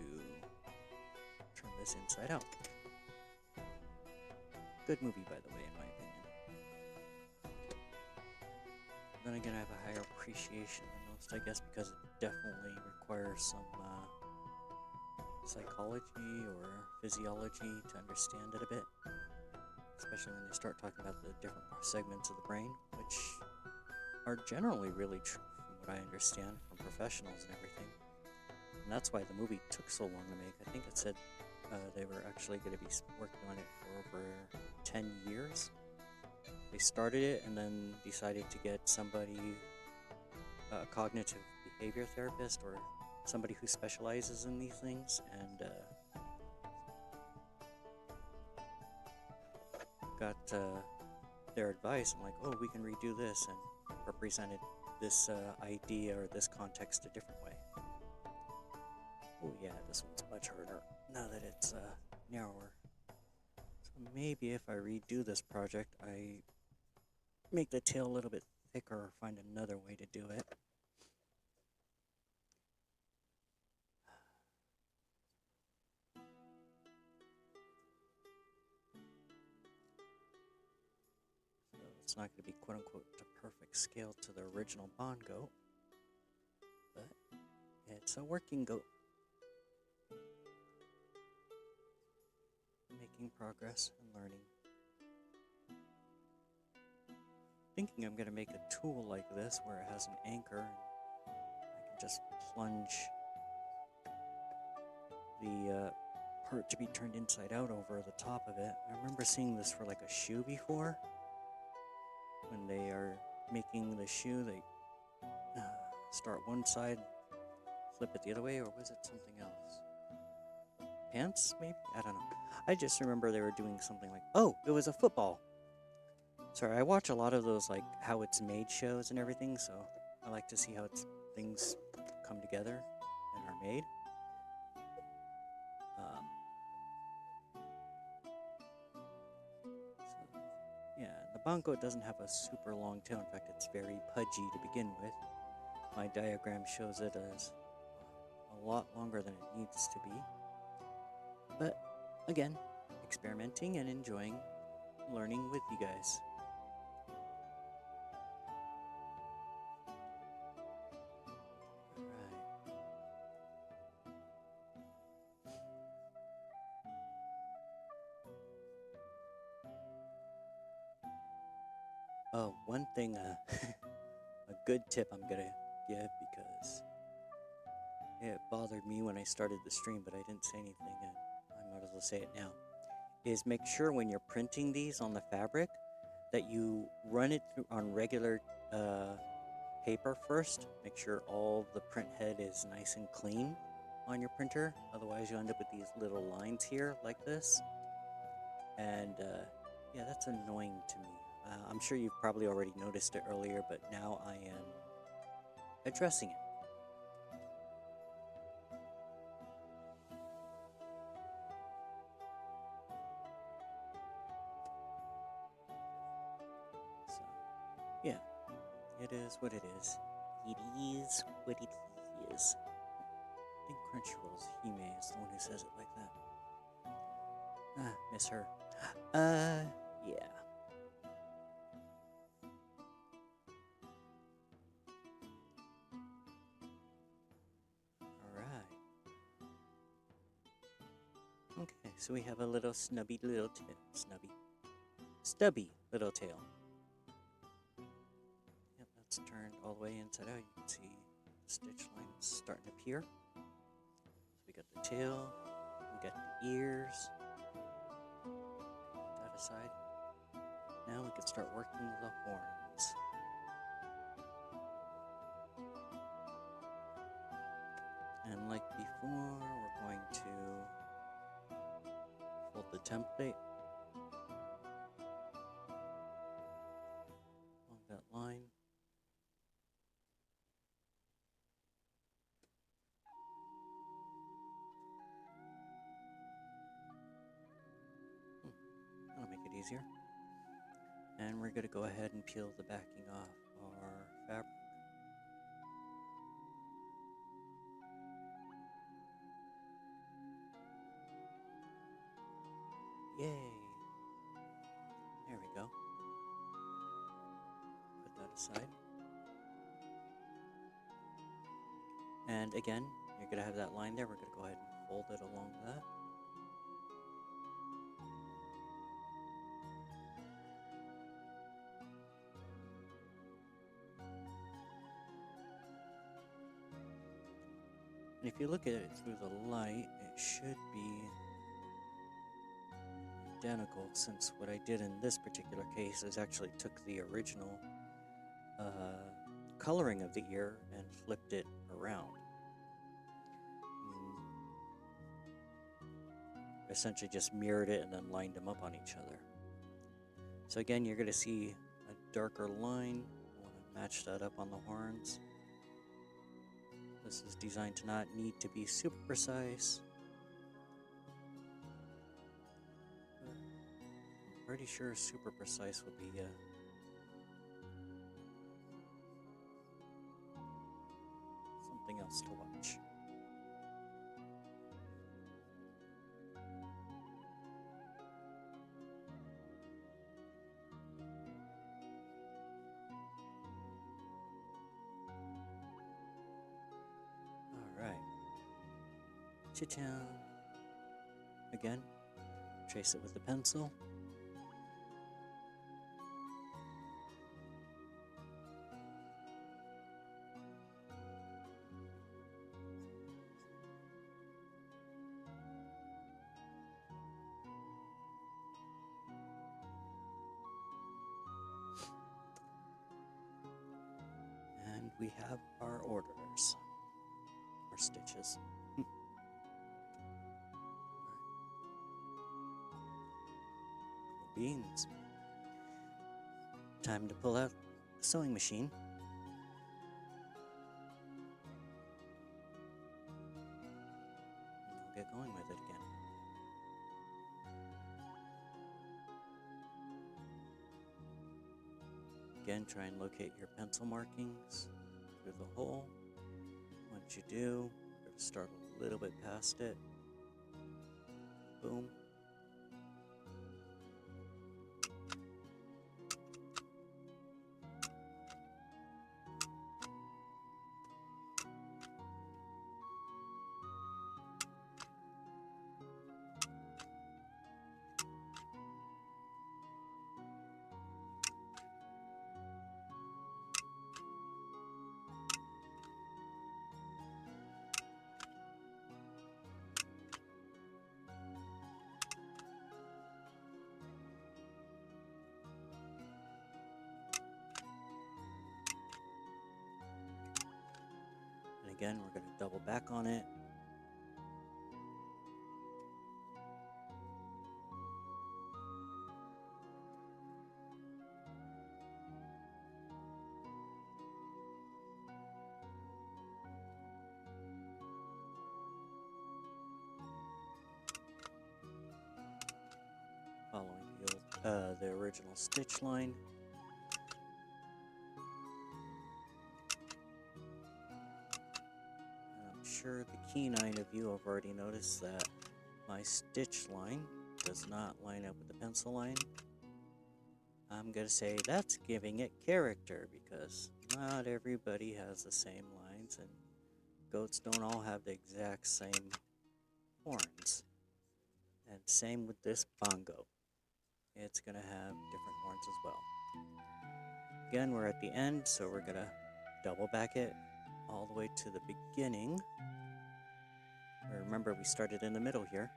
S1: turn this inside out. Good movie, by the way, in my opinion. Then again, I have a higher appreciation than most, I guess, because it definitely requires some psychology or physiology to understand it a bit, especially when they start talking about the different segments of the brain, which are generally really true from what I understand from professionals and everything. And that's why the movie took so long to make. I think it said they were actually going to be working on it for over 10 years. They started it and then decided to get somebody, a cognitive behavior therapist or somebody who specializes in these things, and got their advice. I'm like, oh, we can redo this, and represented this idea or this context a different way. Oh yeah, this one's much harder now that it's narrower. So maybe if I redo this project, I make the tail a little bit thicker or find another way to do it. It's not going to be quote-unquote to perfect scale to the original BonGoat, but it's a working goat. Making progress and learning. Thinking I'm going to make a tool like this where it has an anchor and I can just plunge the part to be turned inside out over the top of it. I remember seeing this for like a shoe before. When they are making the shoe, they start one side, flip it the other way, or was it something else? Pants, maybe? I don't know. I just remember they were doing something like, oh, it was a football. Sorry, I watch a lot of those, like, how it's made shows and everything, so I like to see how things come together and are made. Yeah, the BonGoat doesn't have a super long tail. In fact, it's very pudgy to begin with. My diagram shows it as a lot longer than it needs to be. But, again, experimenting and enjoying learning with you guys. Oh, one thing, a good tip I'm gonna give, because it bothered me when I started the stream, but I didn't say anything, and I might as well say it now, is make sure when you're printing these on the fabric that you run it through on regular paper first. Make sure all the print head is nice and clean on your printer, otherwise you end up with these little lines here like this, and yeah, that's annoying to me. I'm sure you've probably already noticed it earlier, but now I am addressing it. So, yeah, it is what it is. It is what it is. I think Crunchyroll's Hime is the one who says it like that. Miss her. Yeah. Okay, so we have a little stubby little tail. Yep, that's turned all the way inside out. You can see the stitch lines starting to appear. So we got the tail, we got the ears. Put that aside. Now we can start working the horns. And like before, we're going to fold the template along that line. That'll make it easier. And we're going to go ahead and peel the backing off our fabric. Yay! There we go. Put that aside. And again, you're going to have that line there. We're going to go ahead and fold it along that. And if you look at it through the light, it should be identical, since what I did in this particular case is actually took the original coloring of the ear and flipped it around. Essentially just mirrored it and then lined them up on each other. So again, you're going to see a darker line. You want to match that up on the horns. This is designed to not need to be super precise. I'm pretty sure super precise would be something else to watch. Cha-cha. Again, trace it with the pencil. And we have our orders, our stitches. Beans. Time to pull out the sewing machine. And we'll get going with it again. Again, try and locate your pencil markings through the hole. Once you do, we're going to start a little bit past it. Boom. Again, we're going to double back on it. Following the original stitch line. Sure the keen-eyed of you have already noticed that my stitch line does not line up with the pencil line. I'm going to say that's giving it character, because not everybody has the same lines, and goats don't all have the exact same horns. And same with this bongo. It's going to have different horns as well. Again, we're at the end, so we're going to double back it all the way to the beginning. Remember, we started in the middle here.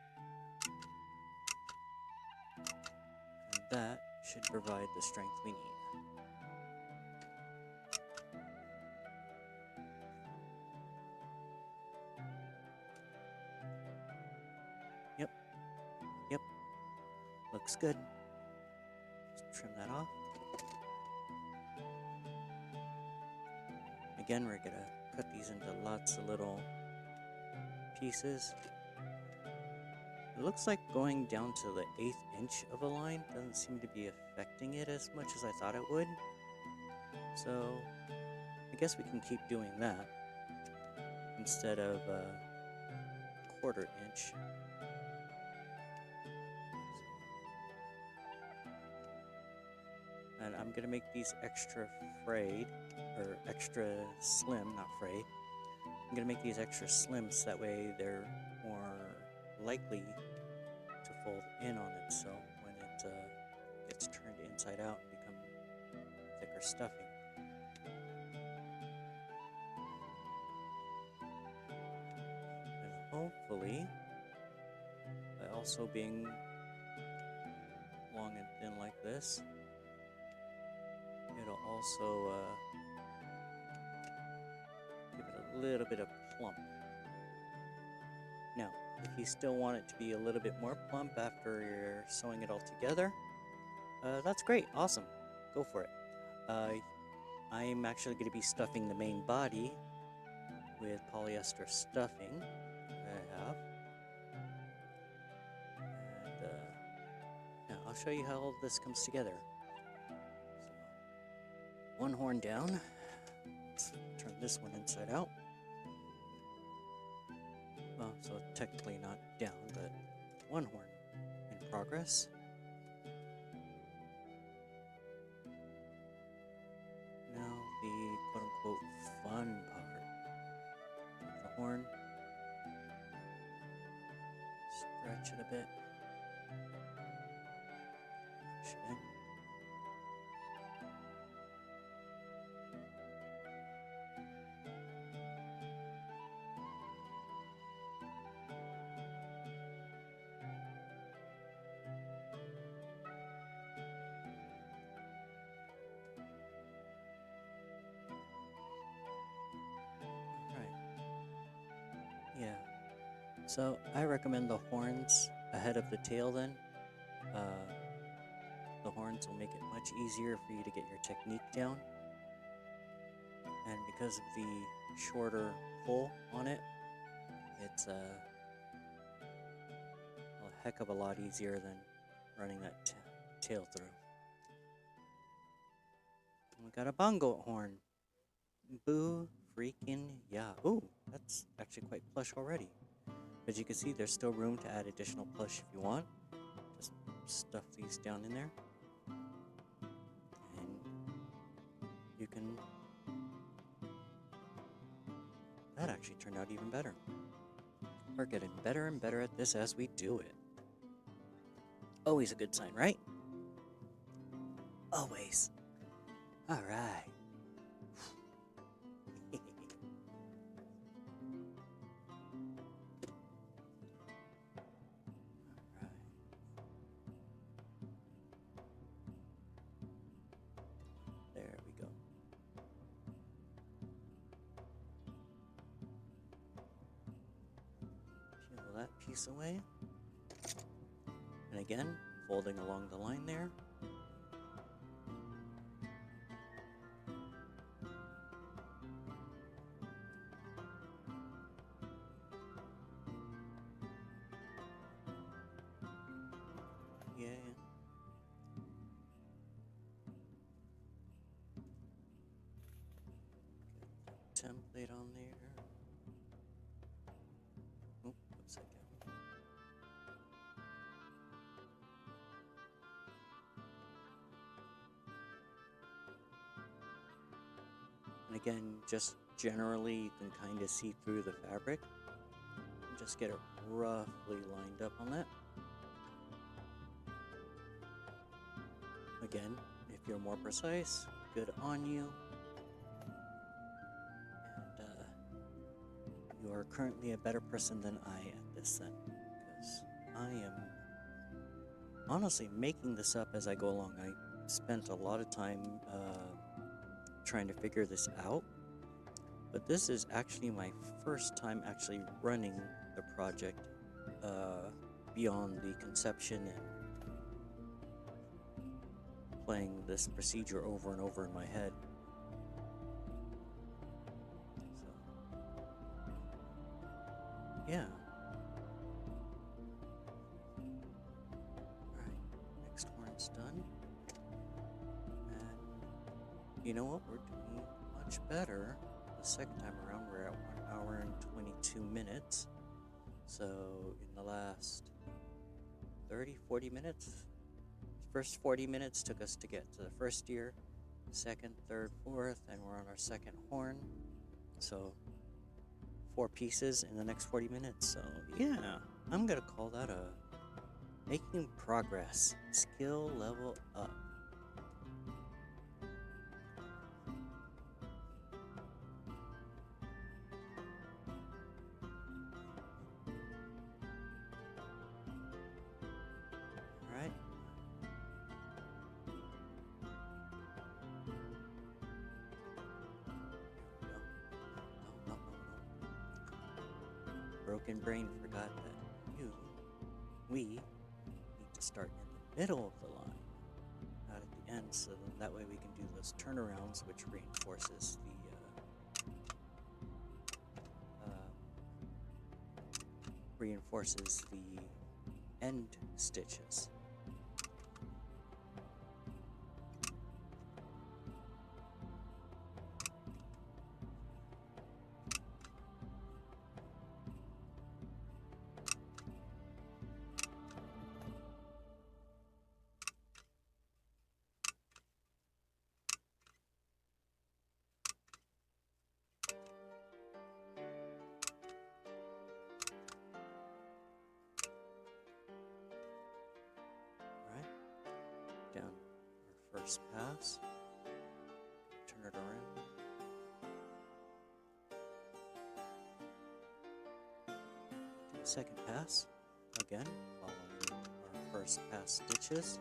S1: And that should provide the strength we need. Yep, looks good. Just trim that off. Again, we're gonna cut these into lots of little pieces. It looks like going down to the 1/8 inch of a line doesn't seem to be affecting it as much as I thought it would. So I guess we can keep doing that instead of 1/4 inch. And I'm gonna make these extra frayed, or extra slim, not frayed. I'm gonna make these extra slim so that way they're more likely to fold in on it, so when it gets turned inside out and become thicker stuffing. And hopefully, by also being long and thin like this, it'll also give it a little bit of plump. Now, if you still want it to be a little bit more plump after you're sewing it all together, that's great, awesome, go for it. I'm actually going to be stuffing the main body with polyester stuffing that I have. And now I'll show you how all this comes together. One horn down. Let's turn this one inside out. Well, so technically not down, but one horn in progress. Now the quote-unquote fun part. Take the horn, stretch it a bit, push it in. Yeah, so I recommend the horns ahead of the tail then. The horns will make it much easier for you to get your technique down. And because of the shorter pull on it, it's a heck of a lot easier than running that tail through. And we got a BonGoat horn. Boo freaking yeah. Ooh, that's actually quite plush already. As you can see, there's still room to add additional plush if you want. Just stuff these down in there. And you can... That actually turned out even better. We're getting better and better at this as we do it. Always a good sign, right? Always. All right. There we go. Peel that piece away. And again, folding along the line there. Yeah. Get the template on there. Oop, upside down. And again, just generally you can kind of see through the fabric. And just get it roughly lined up on that. again, if you're more precise, good on you. And you are currently a better person than I at this then, because I am honestly making this up as I go along. I spent a lot of time trying to figure this out, but this is actually my first time actually running the project beyond the conception and playing this procedure over and over in my head. So, yeah. Alright, next horn's done. And you know what? We're doing much better the second time around. We're at 1 hour and 22 minutes. So in the last 40 minutes, first 40 minutes took us to get to the first ear, second, third, fourth, and we're on our second horn. So 4 pieces in the next 40 minutes. So yeah, I'm gonna call that a making progress, skill level up. Alright. No. Broken brain forgot that we need to start in the middle of the line, not at the end, so that way we can do those turnarounds, which reinforces the end stitches. Down our first pass, turn it around, do a second pass, again, following our first pass stitches.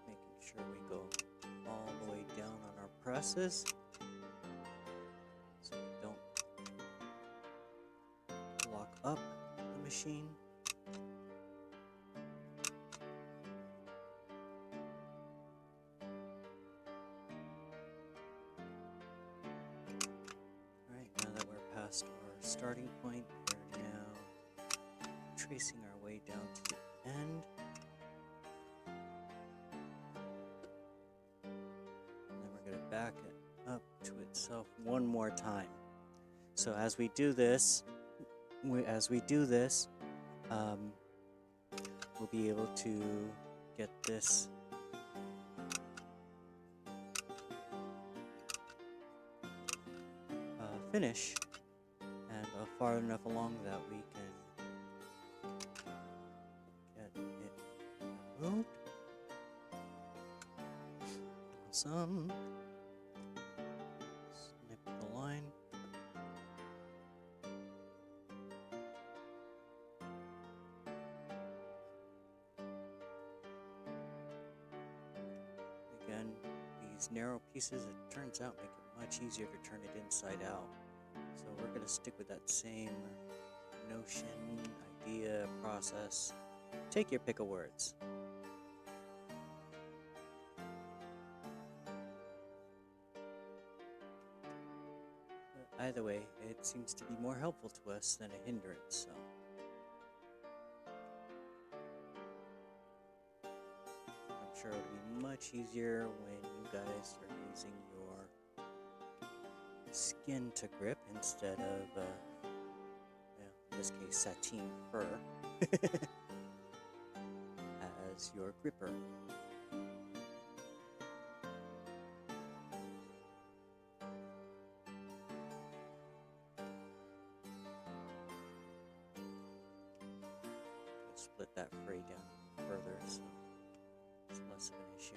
S1: Making sure we go all the way down on our presses, so we don't lock up the machine. Alright, now that we're past our starting point, we're now tracing our way down to the end. And then we're going to back it up to itself one more time. So as we do this, we'll be able to get this finish and far enough along that we can get it removed. Awesome. Snip the line. Again, these narrow pieces, it turns out, make it much easier to turn it inside out. So we're going to stick with that same notion, idea, process. Take your pick of words. But either way, it seems to be more helpful to us than a hindrance, so. I'm sure it'll be much easier when you guys are using your skin to grip instead of, well, in this case, sateen fur as your gripper. split that fray down further, so it's less of an issue.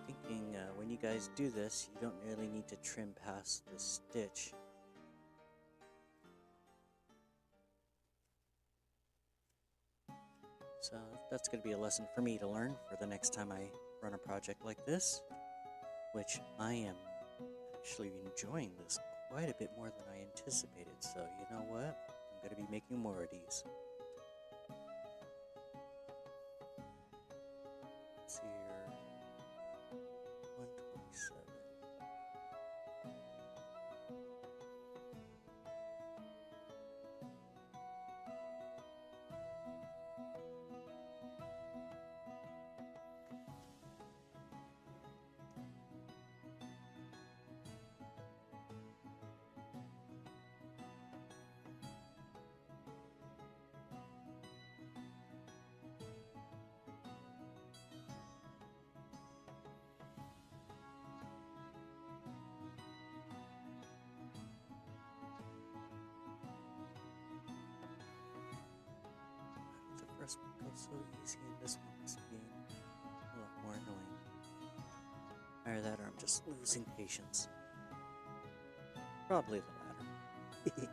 S1: Thinking when you guys do this, you don't really need to trim past the stitch. So that's going to be a lesson for me to learn for the next time I run a project like this, which I am actually enjoying this quite a bit more than I anticipated. So you know what? I'm going to be making more of these. Let's see here. 127. The first one goes so easy, and this one is being a lot more annoying. Either that, or I'm just losing patience. Probably the latter.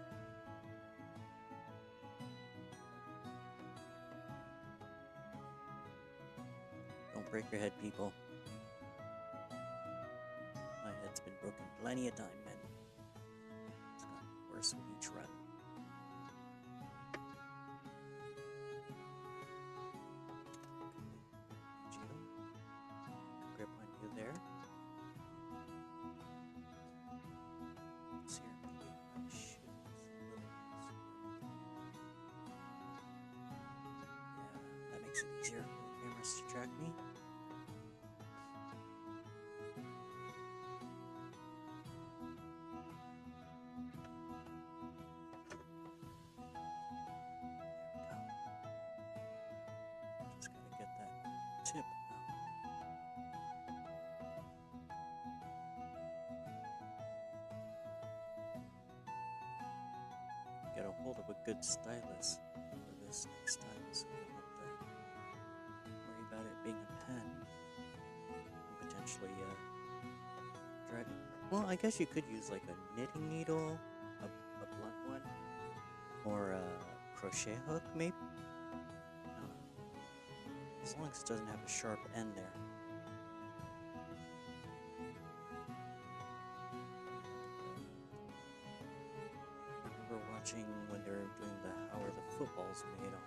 S1: Don't break your head, people. My head's been broken plenty of time, men. It's gotten worse with each run. Grip on you there. See your shoes. Yeah, that makes it easier for the cameras to track me. Just gotta get that tip out. Get a hold of a good stylus for this next time, so you don't have to worry about it being a pen and potentially drag it. Well, I guess you could use like a knitting needle, a blunt one, or a crochet hook, maybe. As long as it doesn't have a sharp end there. I remember watching when they were doing how are the footballs made, on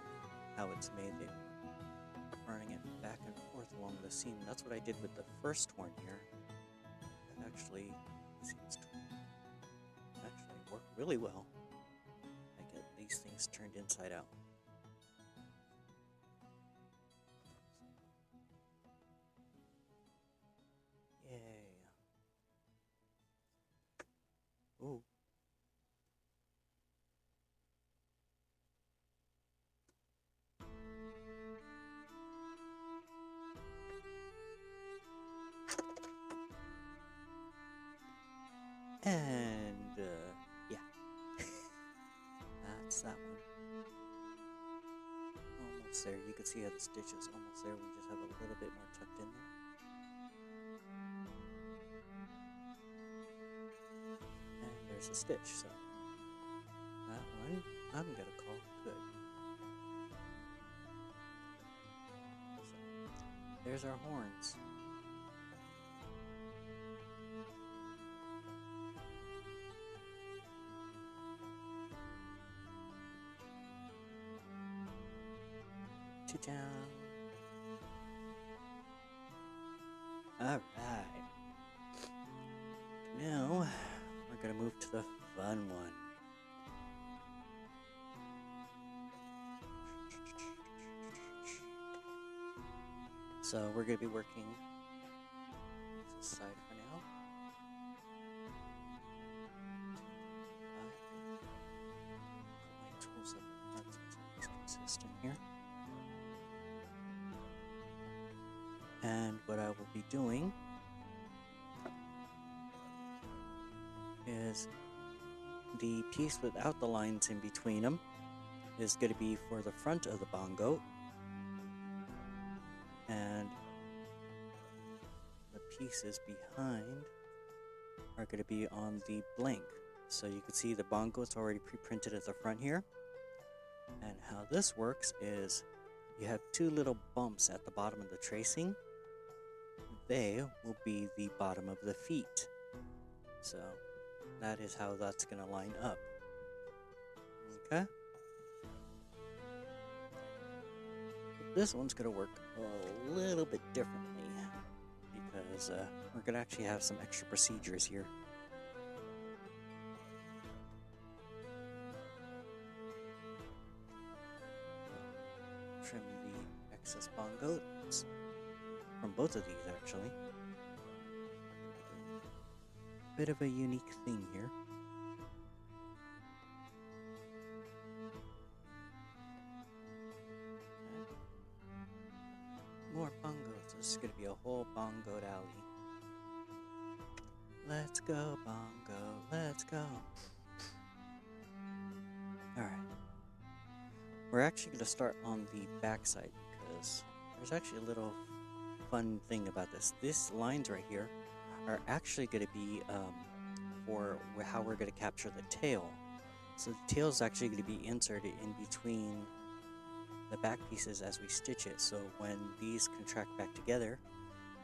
S1: how it's made. They were running it back and forth along the seam. That's what I did with the first one here. That actually seems to actually work really well. I get these things turned inside out. Yay. Ooh. And, yeah. That's that one. Almost there. You can see how the stitch is almost there. We just have a little bit more tucked in there. And there's a stitch, so that one I'm gonna call good. So, there's our horns. Ta-da! Alright. Now, we're gonna move to the fun one. So we're gonna be working this side for now. And what I will be doing is the piece without the lines in between them is going to be for the front of the BonGoat, and the pieces behind are going to be on the blank. So you can see the BonGoat's already pre-printed at the front here. And how this works is you have two little bumps at the bottom of the tracing. They will be the bottom of the feet. So that is how that's going to line up. Okay? This one's going to work a little bit differently because we're going to actually have some extra procedures here. Trim the excess BonGoats from both of these, actually. Bit of a unique thing here. More BonGoats. This is going to be a whole BonGoat alley. Let's go, BonGoat. Let's go. Alright. We're actually going to start on the back side because there's actually a little fun thing about this. These lines right here are actually going to be for how we're going to capture the tail. So the tail is actually going to be inserted in between the back pieces as we stitch it. So when these contract back together,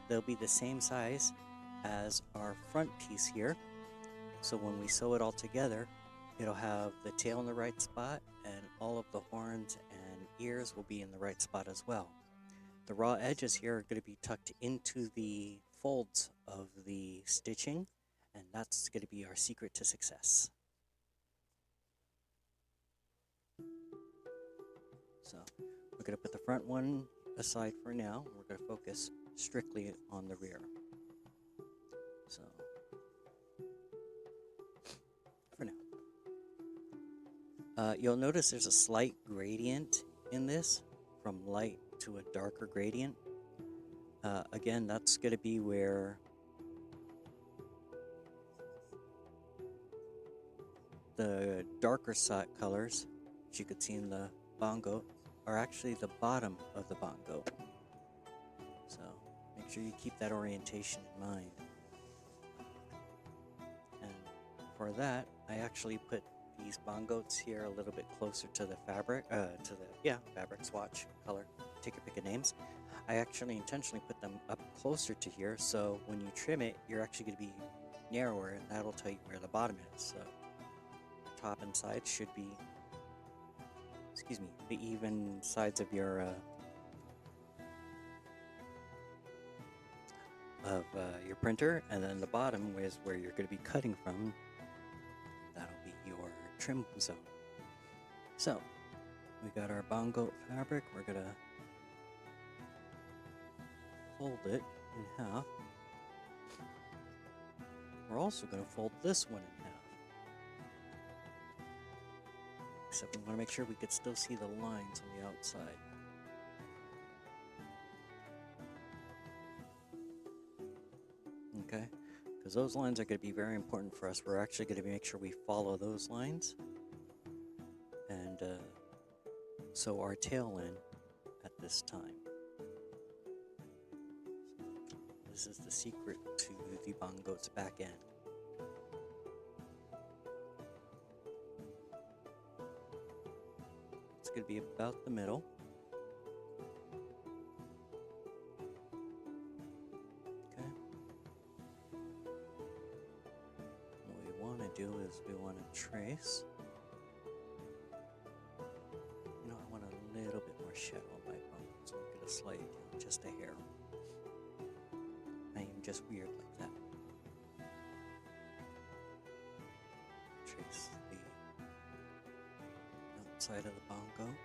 S1: they'll be the same size as our front piece here. So when we sew it all together, it'll have the tail in the right spot, and all of the horns and ears will be in the right spot as well. The raw edges here are going to be tucked into the folds of the stitching, and that's going to be our secret to success. So we're going to put the front one aside for now. We're going to focus strictly on the rear. So for now. You'll notice there's a slight gradient in this, from light to a darker gradient. Again, that's going to be where the darker colors, which you could see in the BonGoat, are actually the bottom of the BonGoat. So make sure you keep that orientation in mind. And for that, I actually put these BonGoats here a little bit closer to the fabric, fabric swatch color. Take your pick of names. I actually intentionally put them up closer to here, so when you trim it, you're actually going to be narrower, and that'll tell you where the bottom is. So the top and sides should be, the even sides of your printer, and then the bottom is where you're going to be cutting from. That'll be your trim zone. So we got our BonGoat fabric. We're going to fold it in half. We're also going to fold this one in half. Except we want to make sure we could still see the lines on the outside. Okay? Because those lines are going to be very important for us. We're actually going to make sure we follow those lines and sew our tail in at this time. This is the secret to the BonGoat's back end. It's going to be about the middle. Okay. What we want to do is we want to trace. You know, I want a little bit more shed on my bone, so I'm going to slide it down just a hair. I am just weird like that. Trace the outside of the BonGoat.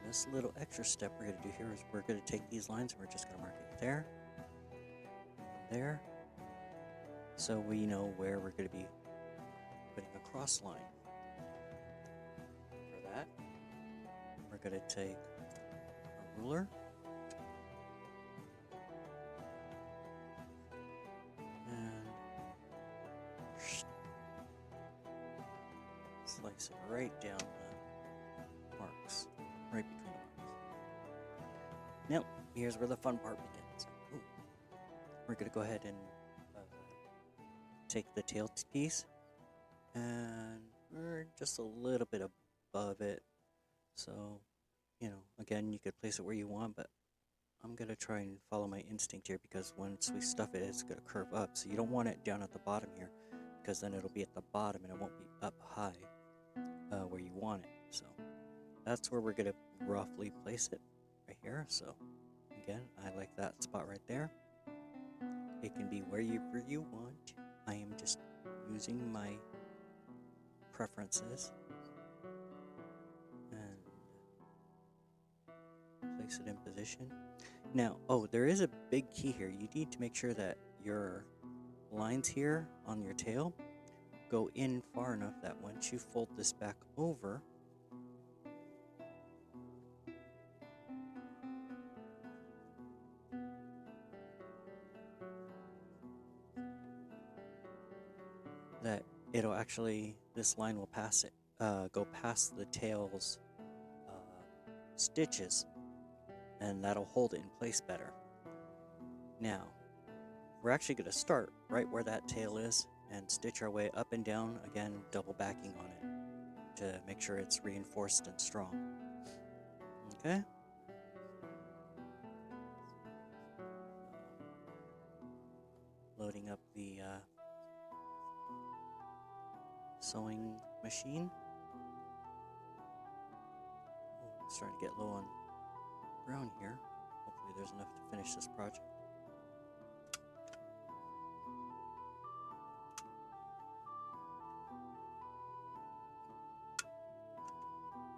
S1: this little extra step we're going to do here is we're going to take these lines and we're just going to mark it there, there, so we know where we're going to be putting a cross line. For that, we're going to take a ruler and slice it right down the marks, right between the marks. Now, here's where the fun part begins. Ooh. We're going to go ahead and take the tail piece, and we're just a little bit above it. So, you know, again, you could place it where you want, but I'm going to try and follow my instinct here, because once we stuff it, it's going to curve up. So you don't want it down at the bottom here, because then it'll be at the bottom and it won't be up high where you want it. So that's where we're going to roughly place it, right here. So again, I like that spot right there. It can be wherever you want. I am just using my preferences and place it in position. Now, there is a big key here. You need to make sure that your lines here on your tail go in far enough that once you fold this back over, that it'll actually, this line will pass it, go past the tail's stitches, and that'll hold it in place better. Now, we're actually going to start right where that tail is and stitch our way up and down, again, double backing on it to make sure it's reinforced and strong. Okay? Loading up the sewing machine. Oh, it's starting to get low on brown here. Hopefully there's enough to finish this project.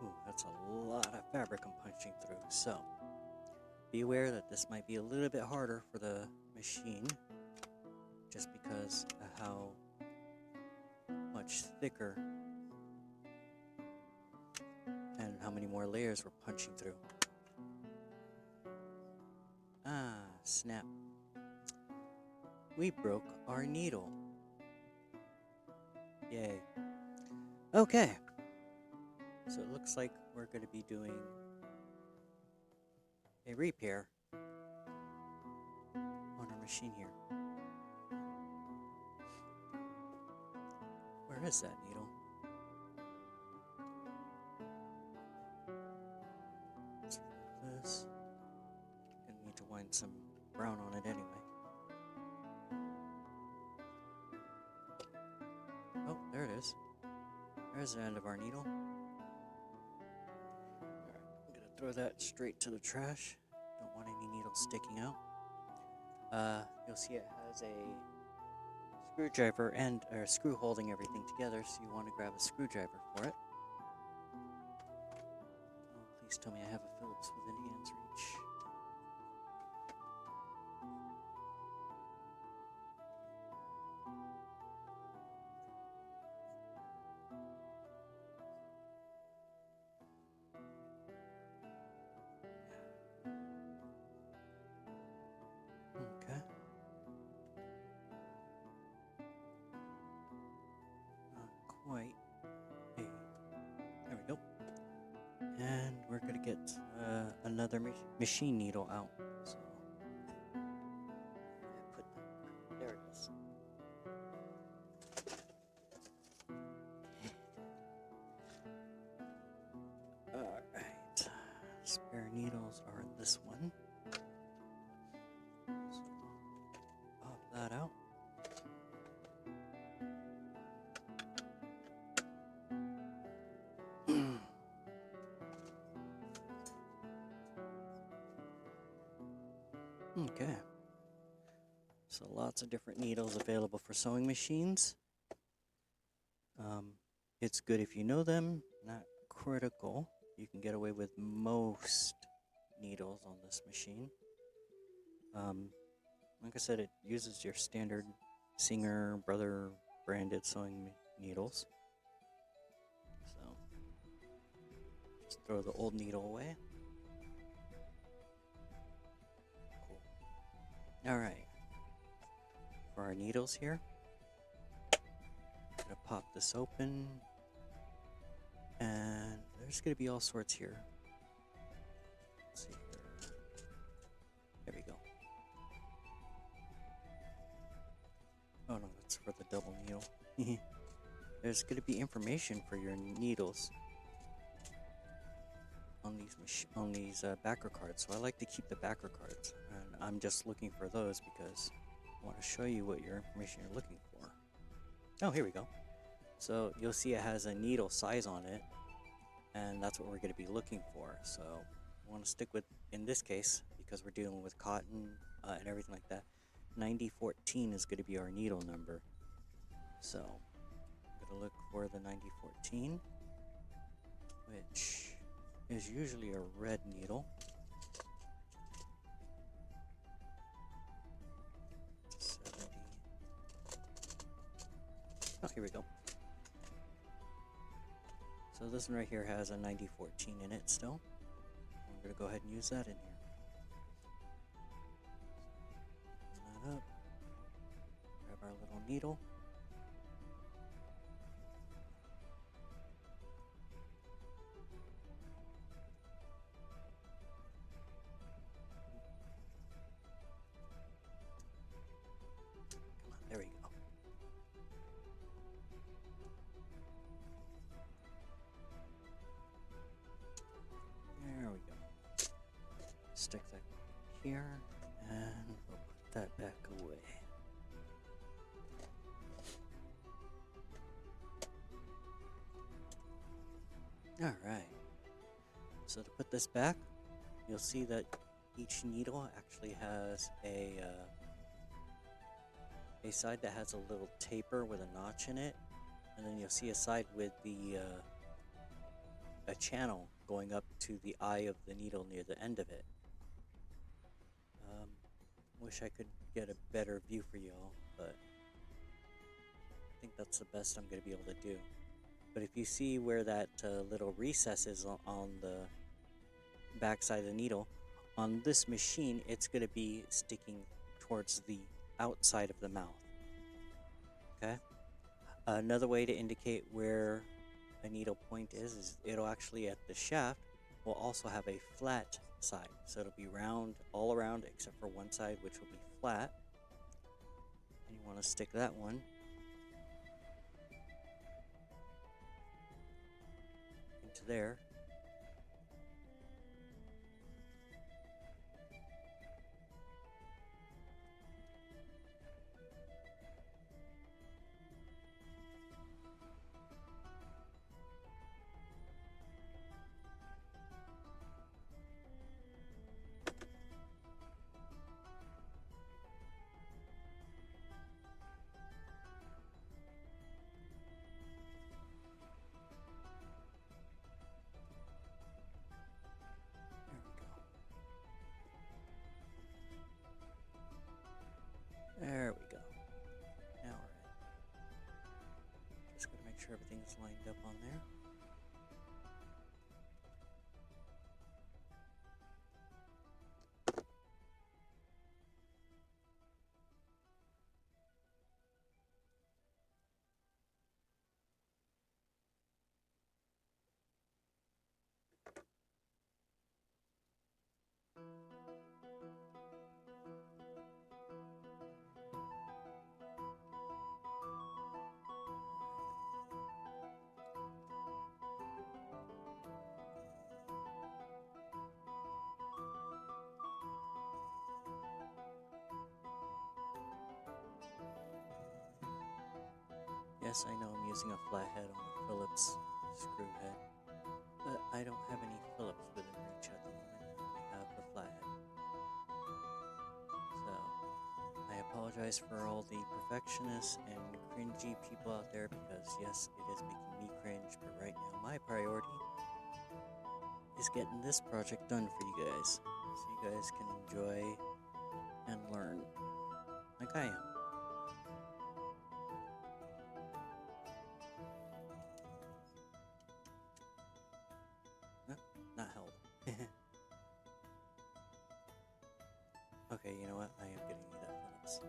S1: Ooh, that's a lot of fabric I'm punching through. So, be aware that this might be a little bit harder for the machine, just because of how much thicker and how many more layers we're punching through. Ah, snap. We broke our needle. Yay. Okay. So it looks like we're going to be doing a repair on our machine here. Where is that needle? Let's remove this. Gonna need to wind some brown on it anyway. Oh, there it is. There's the end of our needle. Alright, I'm gonna throw that straight to the trash. Don't want any needles sticking out. You'll see it has a screwdriver and a screw holding everything together, so you want to grab a screwdriver for it. Oh, please tell me I have a Phillips within hand's reach. Okay. Not quite. Hey. There we go. And we're going to get another machine needle out. So, put that. There it is. Alright. Spare needles are in this one. So, pop that out. Okay. So lots of different needles available for sewing machines. It's good if you know them, not critical you can get away with most needles on this machine. Like I said, it uses your standard Singer Brother branded sewing needles. So just throw the old needle away. Cool. Alright. For our needles here, I'm gonna pop this open. And there's gonna be all sorts here. Let's see here. There we go. Oh no, that's for the double needle. There's gonna be information for your needles on these backer cards. So I like to keep the backer cards, and I'm just looking for those because I want to show you what your information you're looking for. Oh, here we go. So you'll see it has a needle size on it, and that's what we're going to be looking for. So I want to stick with, in this case, because we're dealing with cotton and everything like that, 9014 is going to be our needle number. So I'm going to look for the 9014, which is usually a red needle. Oh, here we go. So this one right here has a 9014 in it still. I'm going to go ahead and use that in here. Open that up. Grab our little needle. Come on, there we go. There we go. Stick that here, and we'll put that back away. Alright, so to put this back, you'll see that each needle actually has a side that has a little taper with a notch in it, and then you'll see a side with a channel going up to the eye of the needle near the end of it. Wish I could get a better view for y'all, but I think that's the best I'm going to be able to do. But if you see where that little recess is on the back side of the needle, on this machine, it's going to be sticking towards the outside of the mouth. Okay? Another way to indicate where a needle point is it'll actually, at the shaft, will also have a flat side. So it'll be round all around except for one side, which will be flat. And you want to stick that one into there. There we go. Now we're in. Just gotta make sure everything's lined up on there. Yes, I know I'm using a flathead on a Phillips screw head, but I don't have any Phillips within reach at the moment. I have the flathead. So, I apologize for all the perfectionists and cringy people out there because, yes, it is making me cringe, but right now my priority is getting this project done for you guys, so you guys can enjoy and learn like I am. No, not held. Okay, you know what? I am getting you that for this.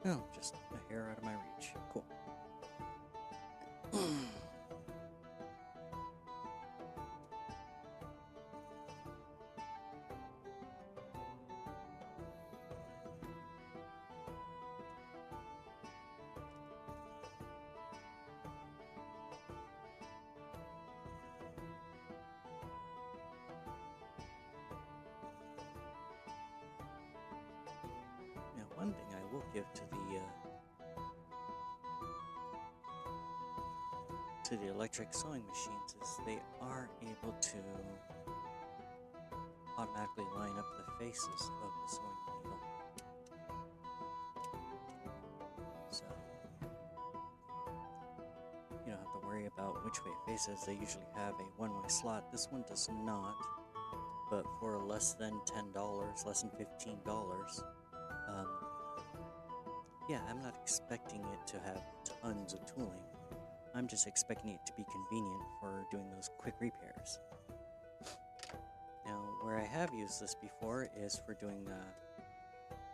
S1: Oh, just a hair out of my reach. Cool. Now, one thing I will give to the electric sewing machines is they are able to automatically line up the faces of the sewing needle. So you don't have to worry about which way it faces. They usually have a one-way slot. This one does not, but for less than $10, less than $15, yeah, I'm not expecting it to have tons of tooling. I'm just expecting it to be convenient for doing those quick repairs. Now, where I have used this before is for doing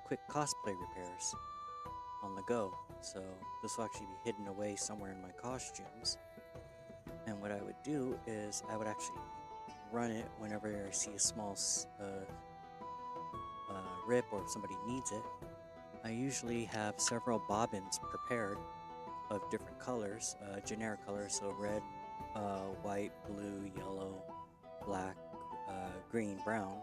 S1: quick cosplay repairs on the go. So this will actually be hidden away somewhere in my costumes. And what I would do is I would actually run it whenever I see a small rip or if somebody needs it. I usually have several bobbins prepared of different colors, generic colors, so red, white, blue, yellow, black, green, brown,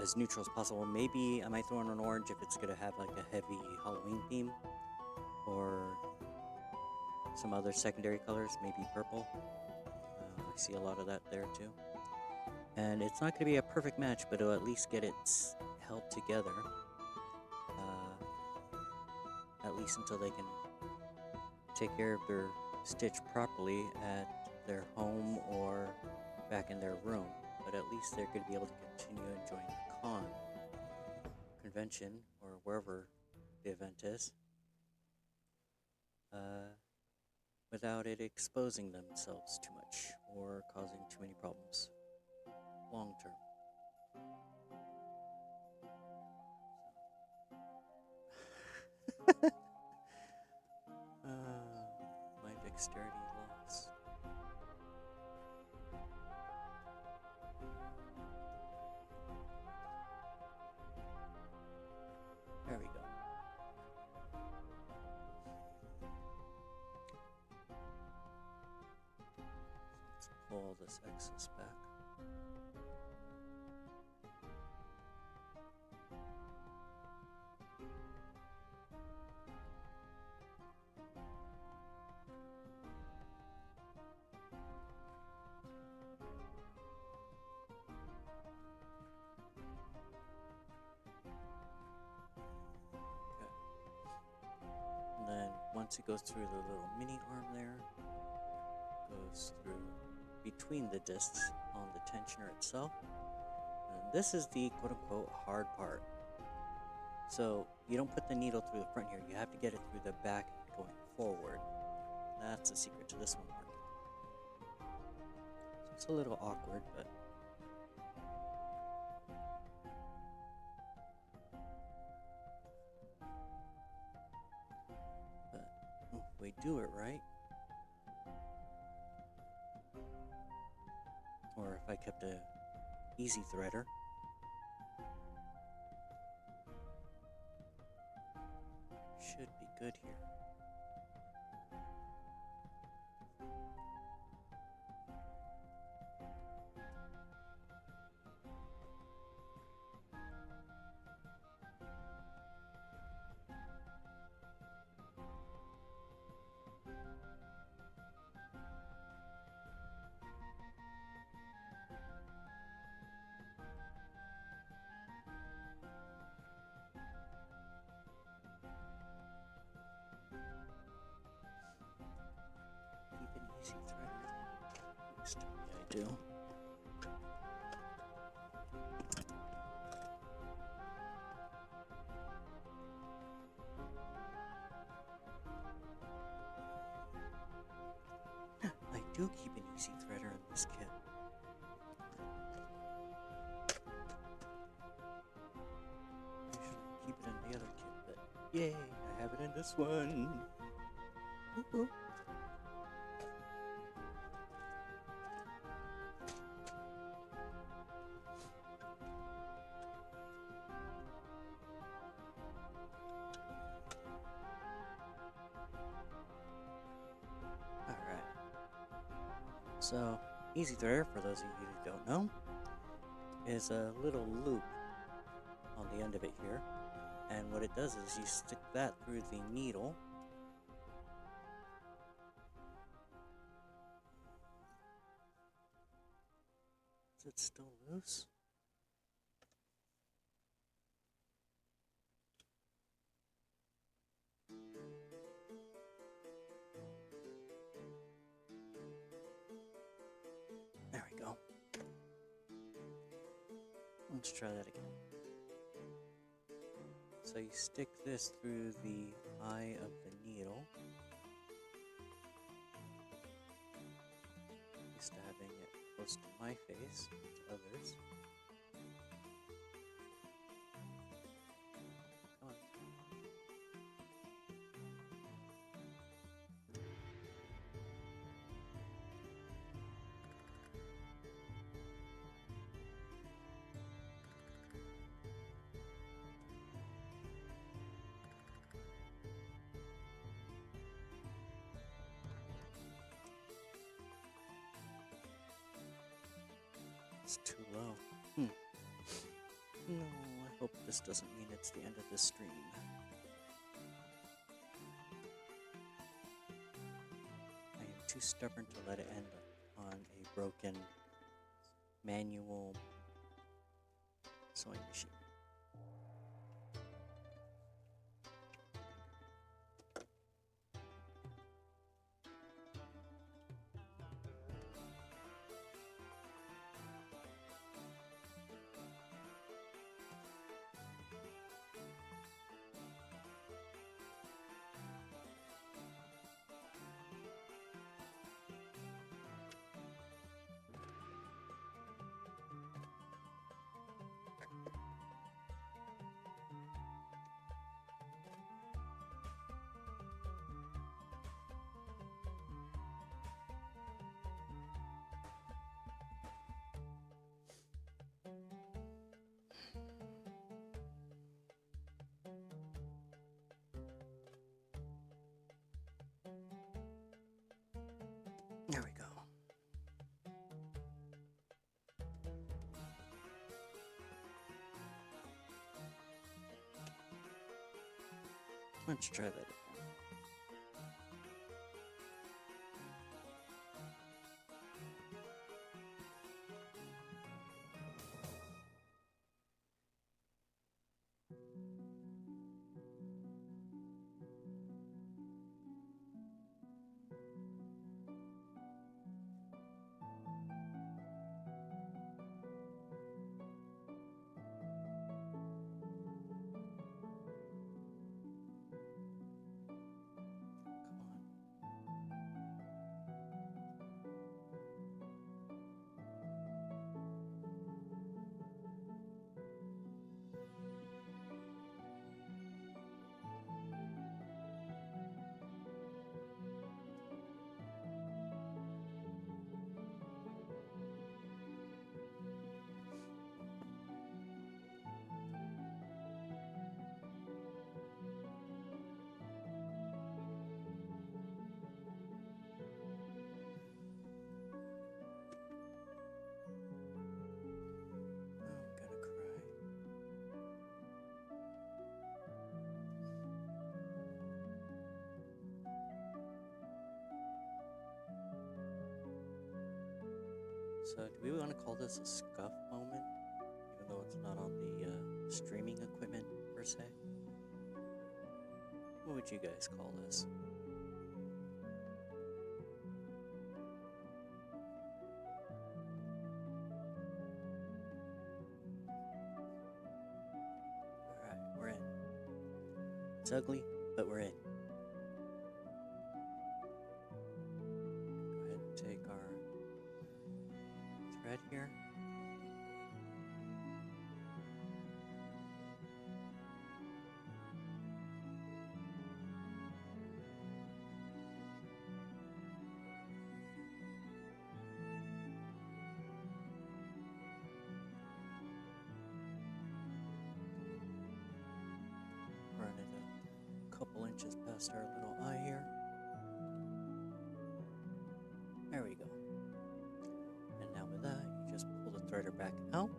S1: as neutral as possible. Maybe I might throw in an orange if it's going to have like a heavy Halloween theme, or some other secondary colors, maybe purple. I see a lot of that there too. And it's not going to be a perfect match, but it'll at least get it held together. At least until they can take care of their stitch properly at their home or back in their room. But at least they're going to be able to continue enjoying the convention, or wherever the event is, without it exposing themselves too much or causing too many problems long term. My dexterity loss. There we go. Let's pull this excess back. Then once it goes through the little mini arm there, goes through between the discs on the tensioner itself. And this is the quote-unquote hard part. So you don't put the needle through the front here, you have to get it through the back going forward. That's the secret to this one working. So it's a little awkward, but if we do it right, or if I kept a easy threader, should be good here. do. I do keep an easy threader in this kit. I usually keep it in the other kit, but yay, I have it in this one. Woo-hoo. Alright. So, easy threader, for those of you who don't know, is a little loop on the end of it here. And what it does is you stick that through the needle. Is it still loose? There we go. Let's try that again. So you stick this through the eye of the needle. Used to having it close to my face, to others. Come on. It's too low. No, I hope this doesn't mean it's the end of the stream. I am too stubborn to let it end on a broken manual sewing machine. There we go. Let's try that again. So, do we want to call this a scuff moment, even though it's not on the streaming equipment per se? What would you guys call this? It's ugly, but we're in. Go ahead and take our thread here. Run it a couple inches past our little eye here. There we go. And now with that, you just pull the threader back out.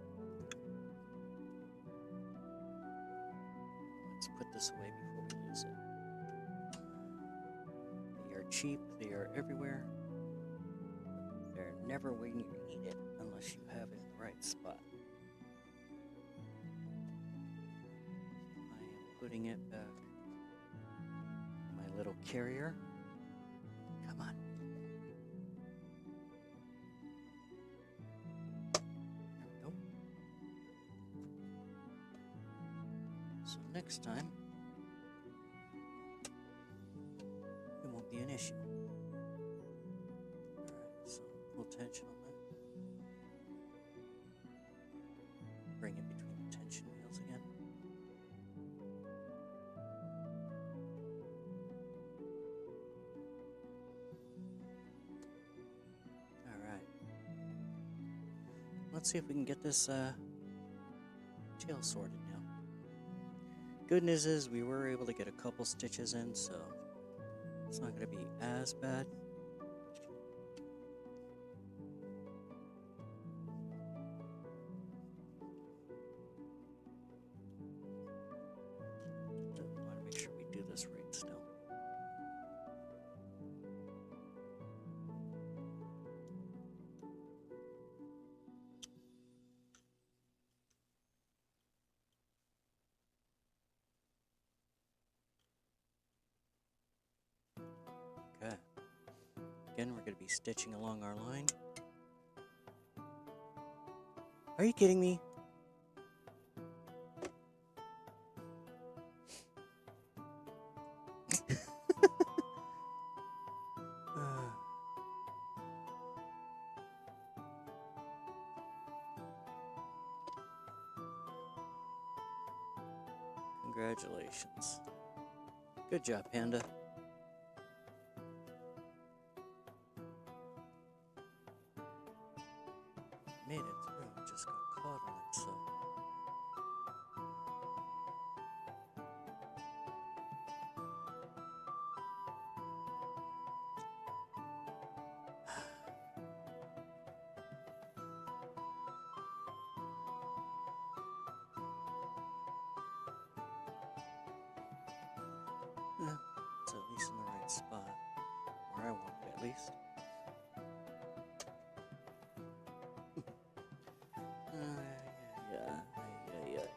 S1: Let's put this away before we lose it. They are cheap, they are everywhere. They're never when you need it unless you have it in the right spot. I am putting it back in my little carrier. Come on. There we go. So next time, it won't be an issue. Alright, so full tension on that. Bring it between the tension wheels again. Alright. Let's see if we can get this tail sorted now. Good news is we were able to get a couple stitches in, so it's not going to be as bad. I want to make sure we do this right still. Okay. Again, we're going to be stitching along our line. Are you kidding me? Congratulations. Good job, Panda. Made it through, just got caught on it, so. It's at least in the right spot, where I want it at least. Yeah.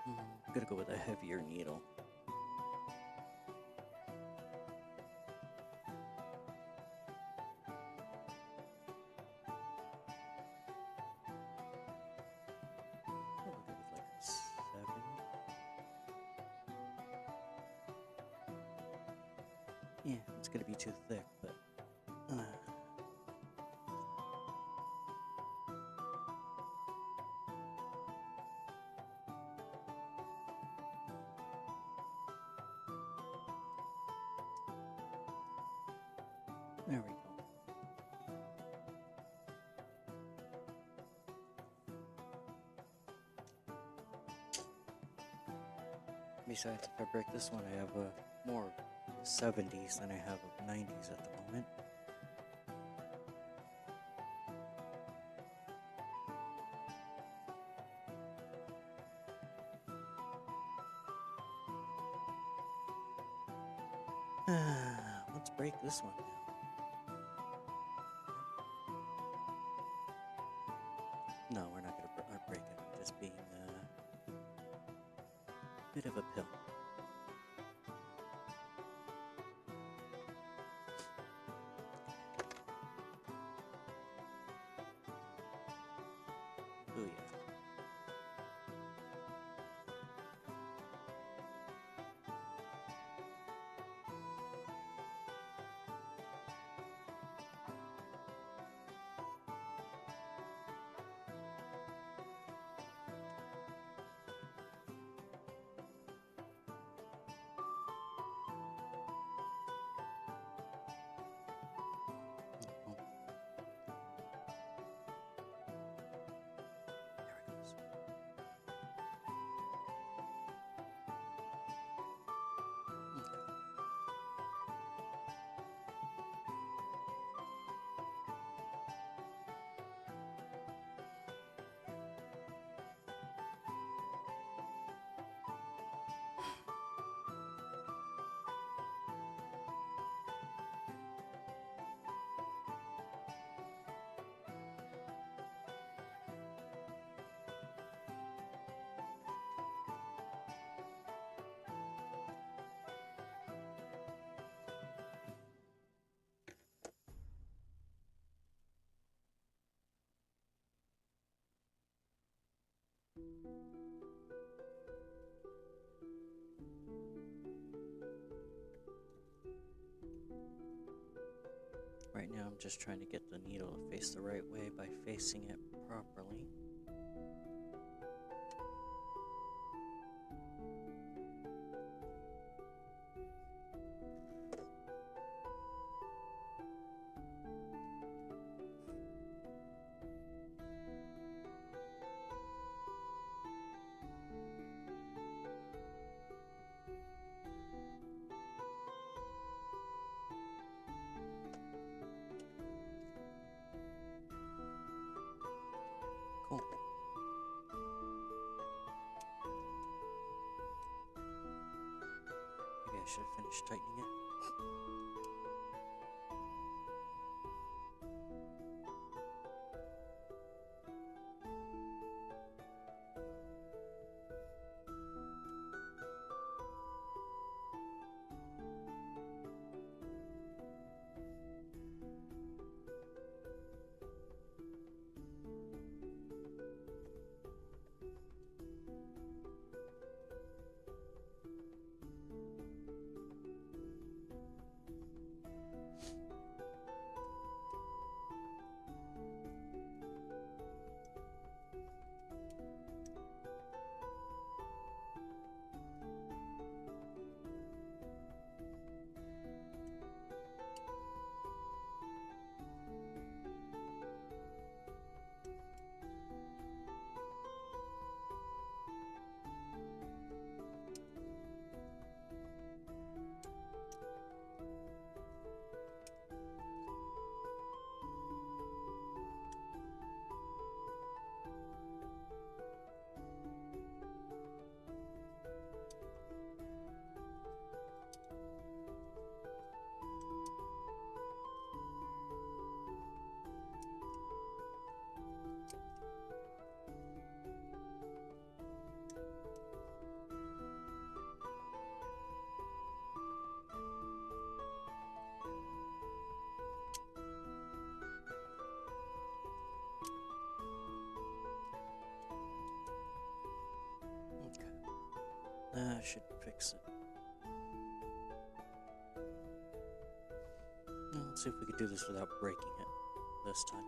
S1: I'm gonna go with a heavier needle. I'll go with like a 7. Yeah, it's gonna be too thick, but there we go. Besides, if I break this one, I have more 70s than I have of 90s at the moment. Let's break this one now. No, we're not going to break it. I'm just being a bit of a pill. Oh yeah. I'm just trying to get the needle to face the right way by facing it properly. Cool. Maybe I should have finished tightening it. That should fix it. Now, let's see if we can do this without breaking it this time.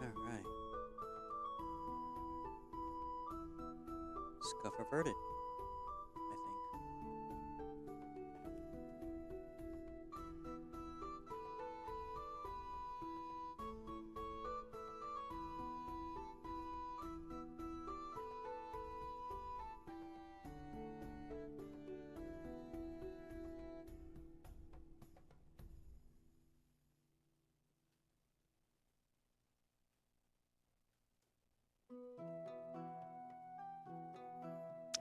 S1: Alright. Scuff averted, I think.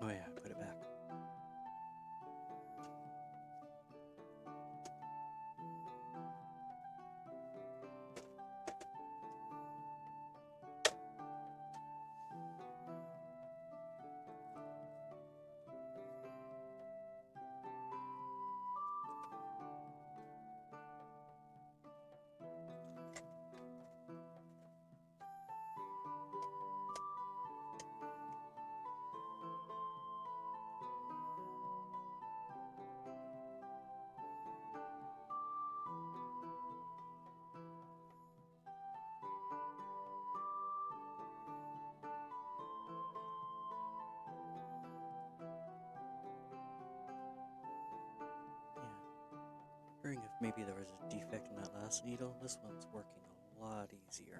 S1: Oh yeah, put it back. Wondering if maybe there was a defect in that last needle. This one's working a lot easier.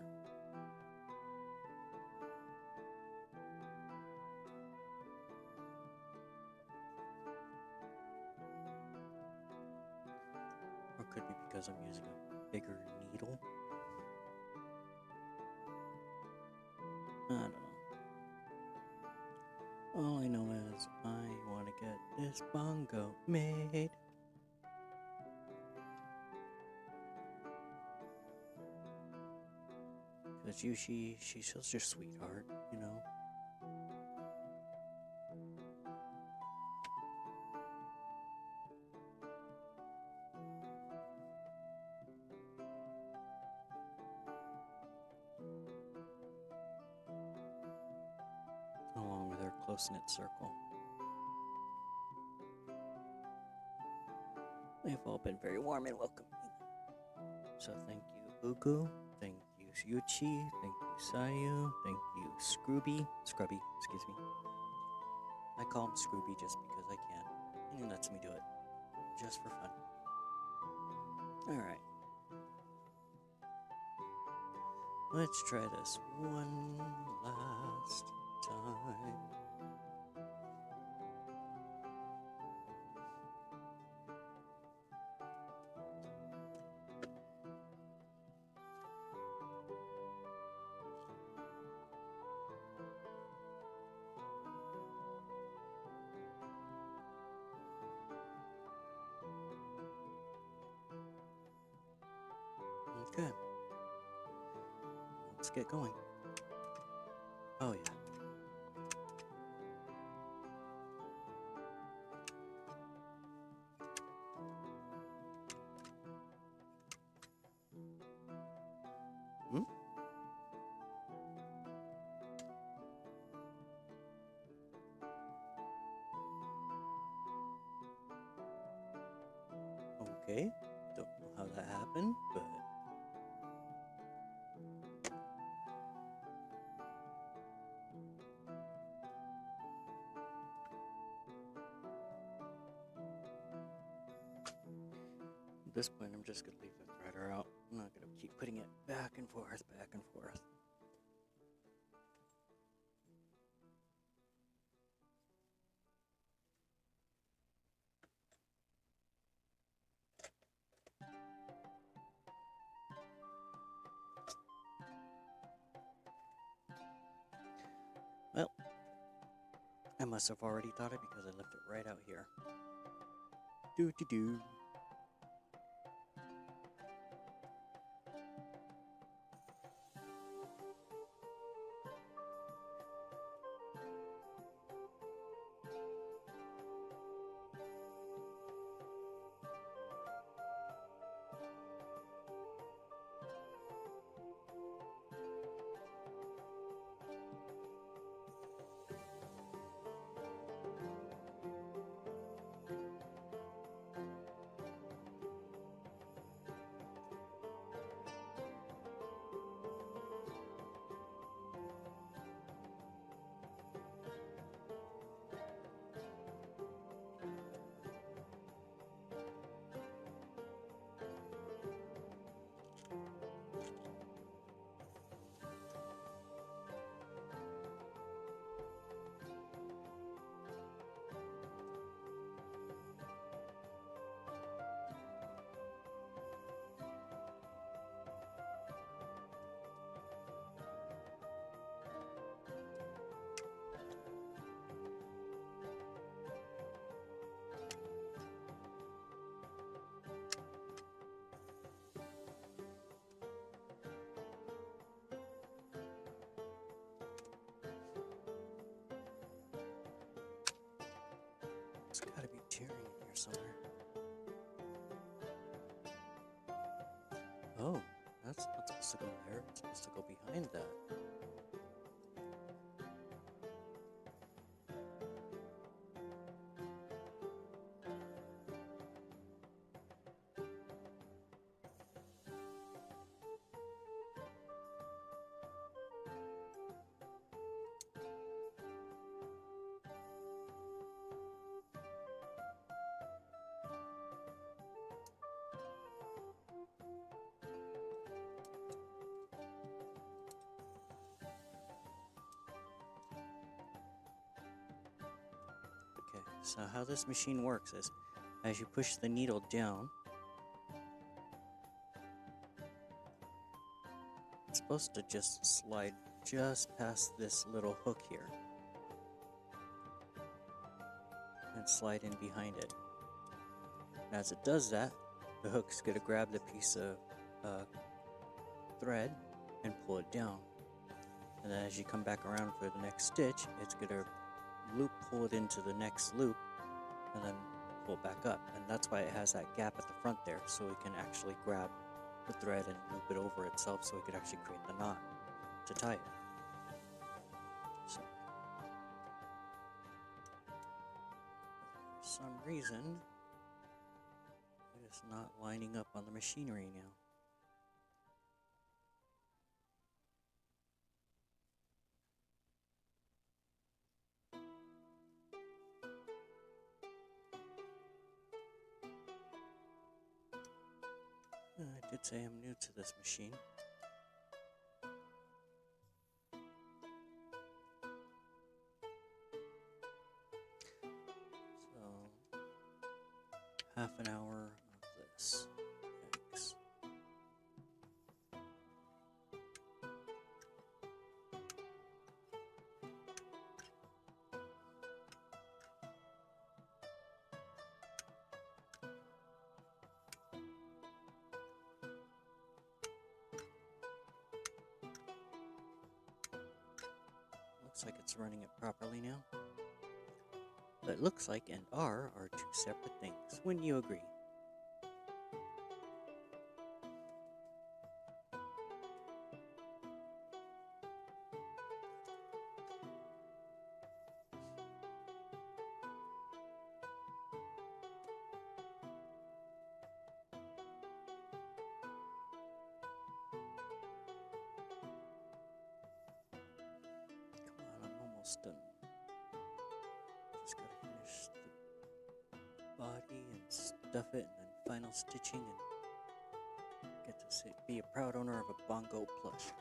S1: Or it could be because I'm using a bigger needle. I don't know. All I know is I want to get this BonGoat made. Because she's such a sweetheart, you know? close-knit circle. They've all been very warm and welcoming. So thank you, Ugu. Thank you, Yuchi. Thank you, Sayu. Thank you, Scrubby, excuse me. I call him Scrooby just because I can, and he lets me do it, just for fun. Alright. Let's try this one last time. Okay. Let's get going. Oh, yeah. Hmm? Okay. Don't know how that happened, but... At this point, I'm just going to leave the threader out. I'm not going to keep putting it back and forth, back and forth. Well, I must have already thought it because I left it right out here. Do-do-do. It's gotta be tearing in here somewhere. Oh, that's not supposed to go there. It's supposed to go behind that. Okay, so how this machine works is, as you push the needle down, it's supposed to just slide just past this little hook here. And slide in behind it. And as it does that, the hook's going to grab the piece of thread and pull it down. And then as you come back around for the next stitch, it's going to pull it into the next loop and then pull it back up. And that's why it has that gap at the front there, so it can actually grab the thread and loop it over itself so it could actually create the knot to tie it. So some reason, it is not lining up on the machinery now. I did say I'm new to this machine. So, half an hour of this. Yikes. Looks like it's running it properly now. But looks like and are two separate things. Wouldn't you agree? Come on, I'm almost done. Just gotta finish the body and stuff it, and then final stitching, and get to be a proud owner of a BonGoat plush.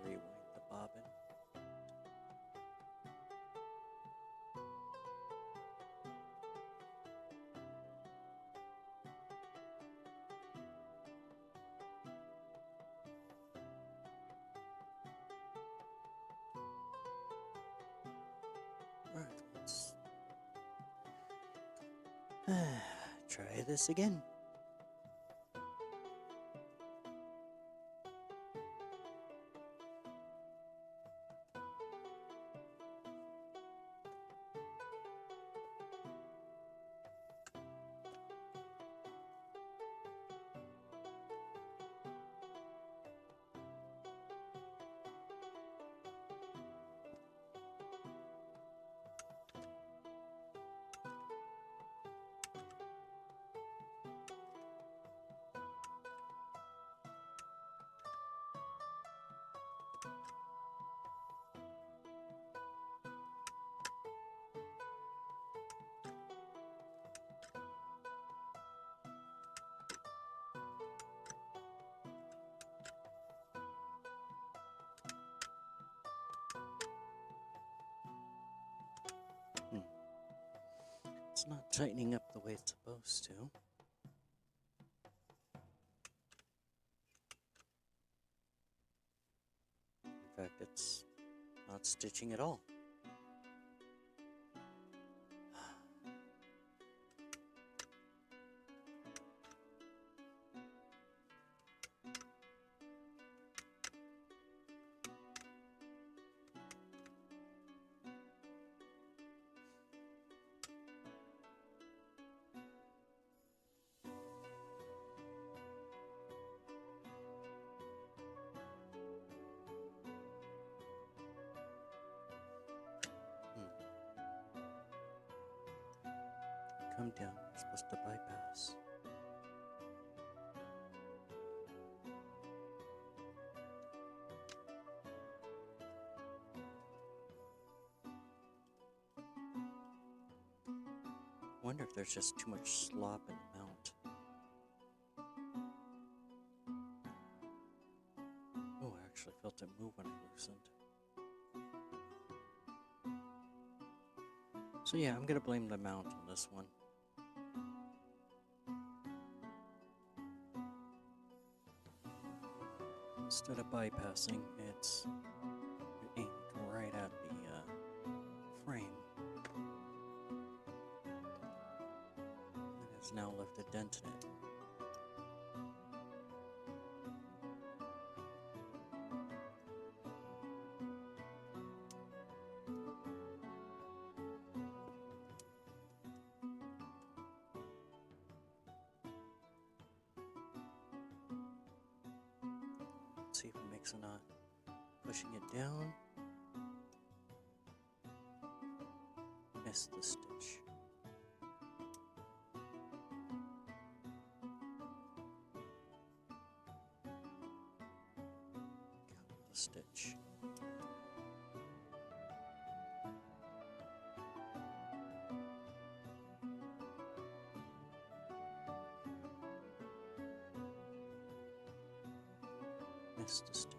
S1: Rewind the bobbin. Alright, let's try this again. It's not tightening up the way it's supposed to. In fact, it's not stitching at all. Come down, you're supposed to bypass. Wonder if there's just too much slop in the mount. Oh, I actually felt it move when I loosened. So yeah, I'm gonna blame the mount on this one. Instead of bypassing, it's aimed right at the frame. And it's now left a dent in it. mistakes of not pushing it down. Missed the stitch. Got the stitch. Missed a stitch.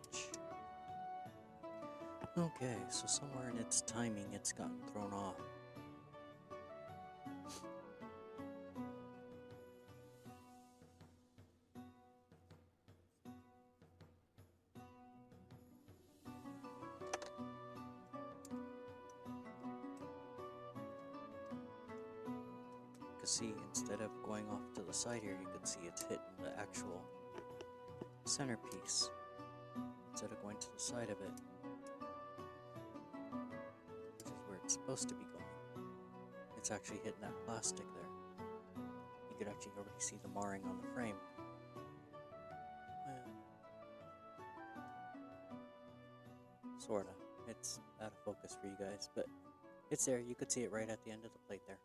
S1: Okay, so somewhere in its timing it's gotten thrown off. You can see instead of going off to the side here, you can see it's hitting the actual centerpiece instead of going to the side of it, which is where it's supposed to be going. It's actually hitting that plastic there. You could actually already see the marring on the frame. Sorta. It's out of focus for you guys, but it's there. You could see it right at the end of the plate there.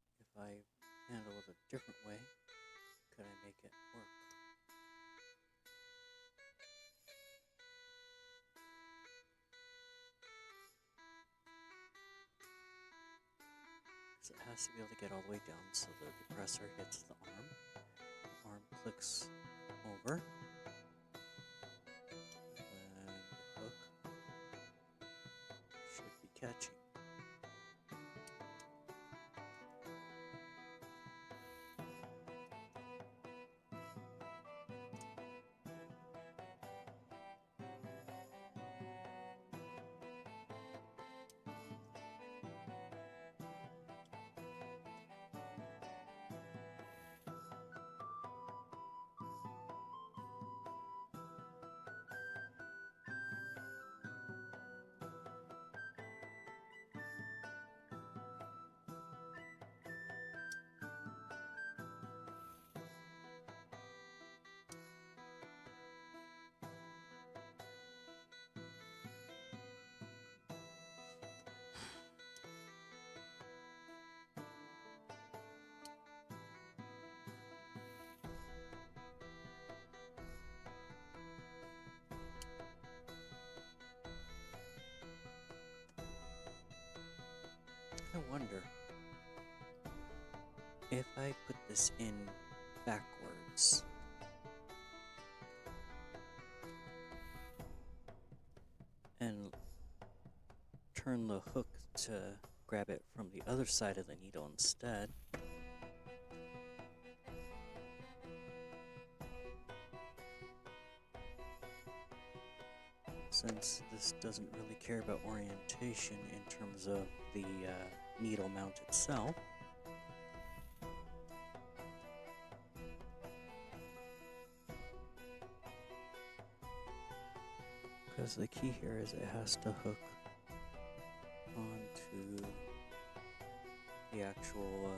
S1: So, if I handle it a different way, could I make it work? So it has to be able to get all the way down so the depressor hits the arm. The arm clicks over. And the hook should be catching. I wonder if I put this in backwards. And turn the hook to grab it from the other side of the needle instead. Since this doesn't really care about orientation in terms of the needle mount itself. Because the key here is it has to hook onto the actual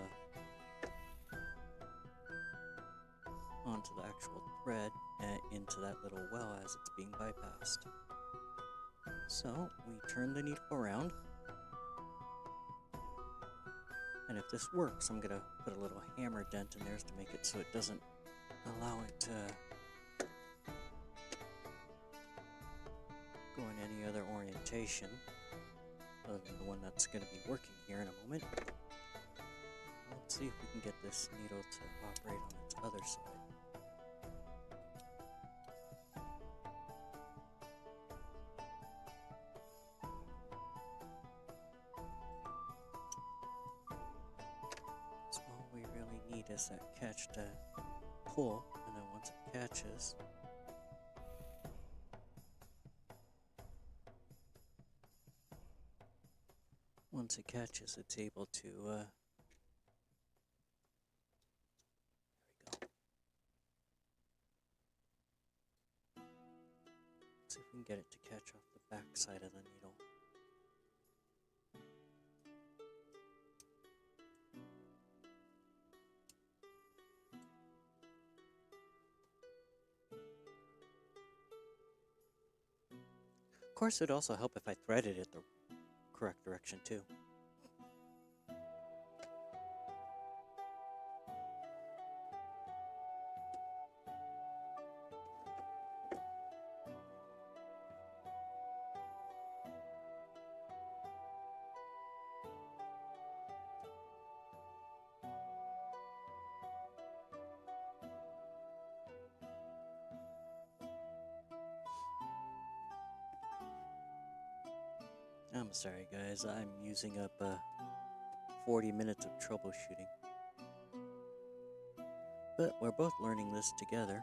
S1: thread and into that little well as it's being bypassed. So we turn the needle around, and if this works, I'm gonna put a little hammer dent in there to make it so it doesn't allow it to go in any other orientation other than the one that's going to be working here in a moment. Let's see if we can get this needle to operate on its other side. So all we really need is that catch to pull, and then once it catches, it's able to, there we go. Let's see if we can get it to catch off the back side of the needle. Of course, it'd also help if I threaded it the correct direction too. I'm sorry, guys. I'm using up 40 minutes of troubleshooting. But we're both learning this together.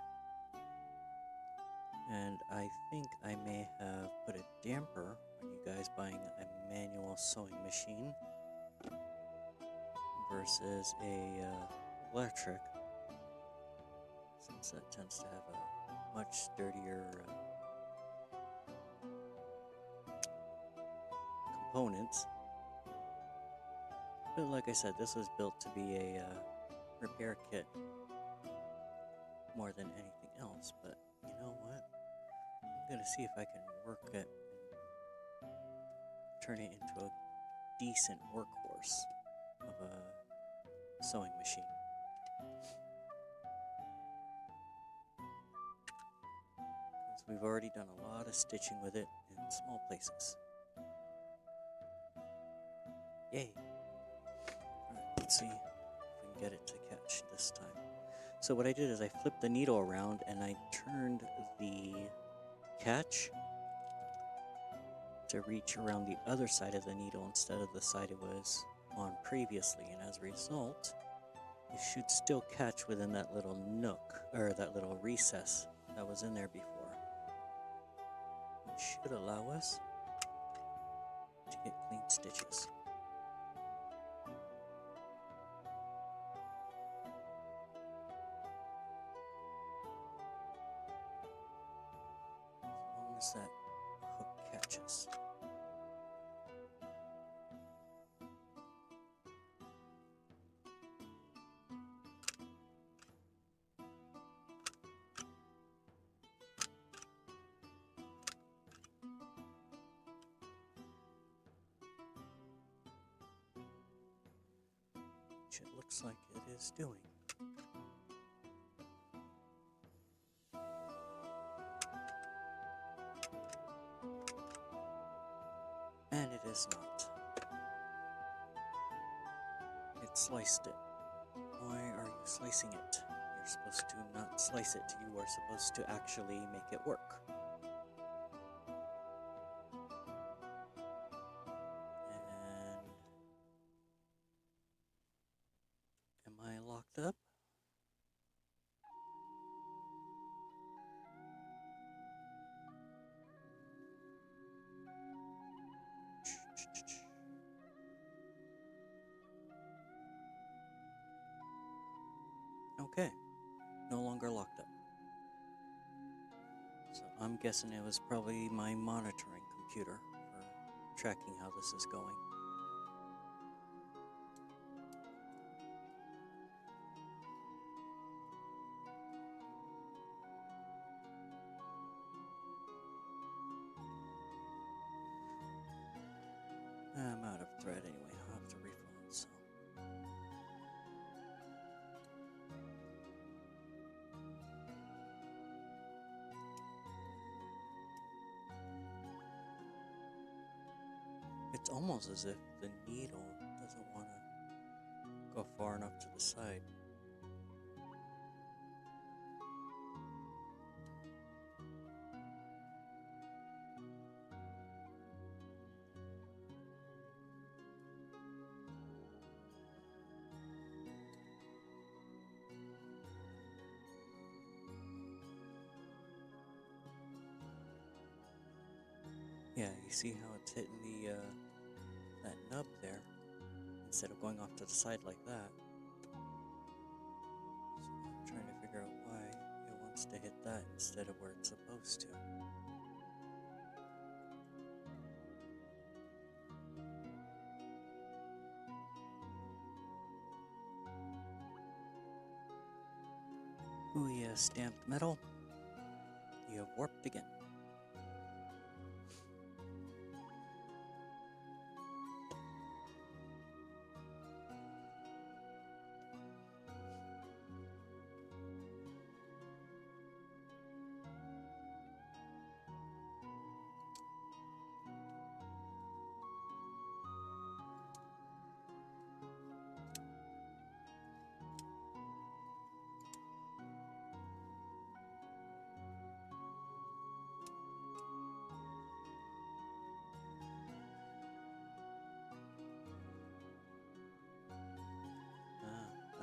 S1: And I think I may have put a damper on you guys buying a manual sewing machine versus a electric, since that tends to have a much sturdier components. But like I said, this was built to be a repair kit more than anything else. But you know what? I'm gonna see if I can work it and turn it into a decent workhorse of a sewing machine. Because we've already done a lot of stitching with it in small places. Yay! Alright, let's see if we can get it to catch this time. So what I did is I flipped the needle around and I turned the catch to reach around the other side of the needle instead of the side it was on previously, and as a result, you should still catch within that little nook, or that little recess that was in there before, which should allow us to get clean stitches. As long as that hook catches. Which it looks like it is doing. And it is not. It sliced it. Why are you slicing it? You're supposed to not slice it. You are supposed to actually make it work. And am I locked up? Okay, no longer locked up. So I'm guessing it was probably my monitoring computer for tracking how this is going. I'm out of thread anyway. I'll have to refill it, so. It's almost as if the needle doesn't want to go far enough to the side. Yeah, you see how it's hitting the that nub there instead of going off to the side like that. So I'm trying to figure out why it wants to hit that instead of where it's supposed to. Ooh, yeah, stamped metal. You have warped again.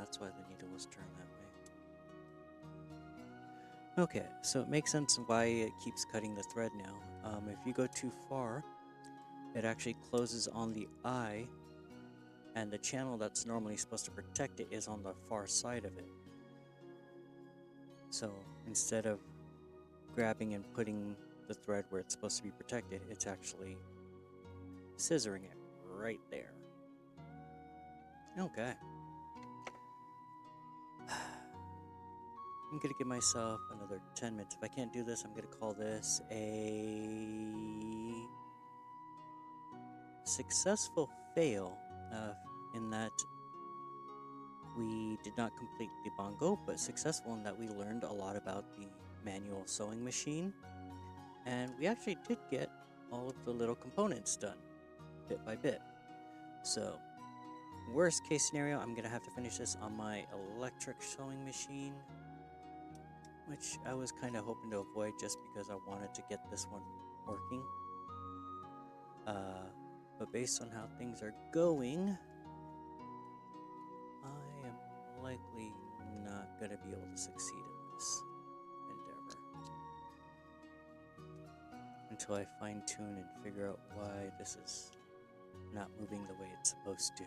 S1: that's why the needle was turned that way. Okay, so it makes sense why it keeps cutting the thread now. If you go too far, it actually closes on the eye, and the channel that's normally supposed to protect it is on the far side of it. So instead of grabbing and putting the thread where it's supposed to be protected, it's actually scissoring it right there. Okay. I'm gonna give myself another 10 minutes. If I can't do this, I'm gonna call this a successful fail, in that we did not complete the BonGoat, but successful in that we learned a lot about the manual sewing machine, and we actually did get all of the little components done, bit by bit. So, worst case scenario, I'm gonna have to finish this on my electric sewing machine, which I was kind of hoping to avoid just because I wanted to get this one working. But based on how things are going, I am likely not going to be able to succeed in this endeavor until I fine-tune and figure out why this is not moving the way it's supposed to.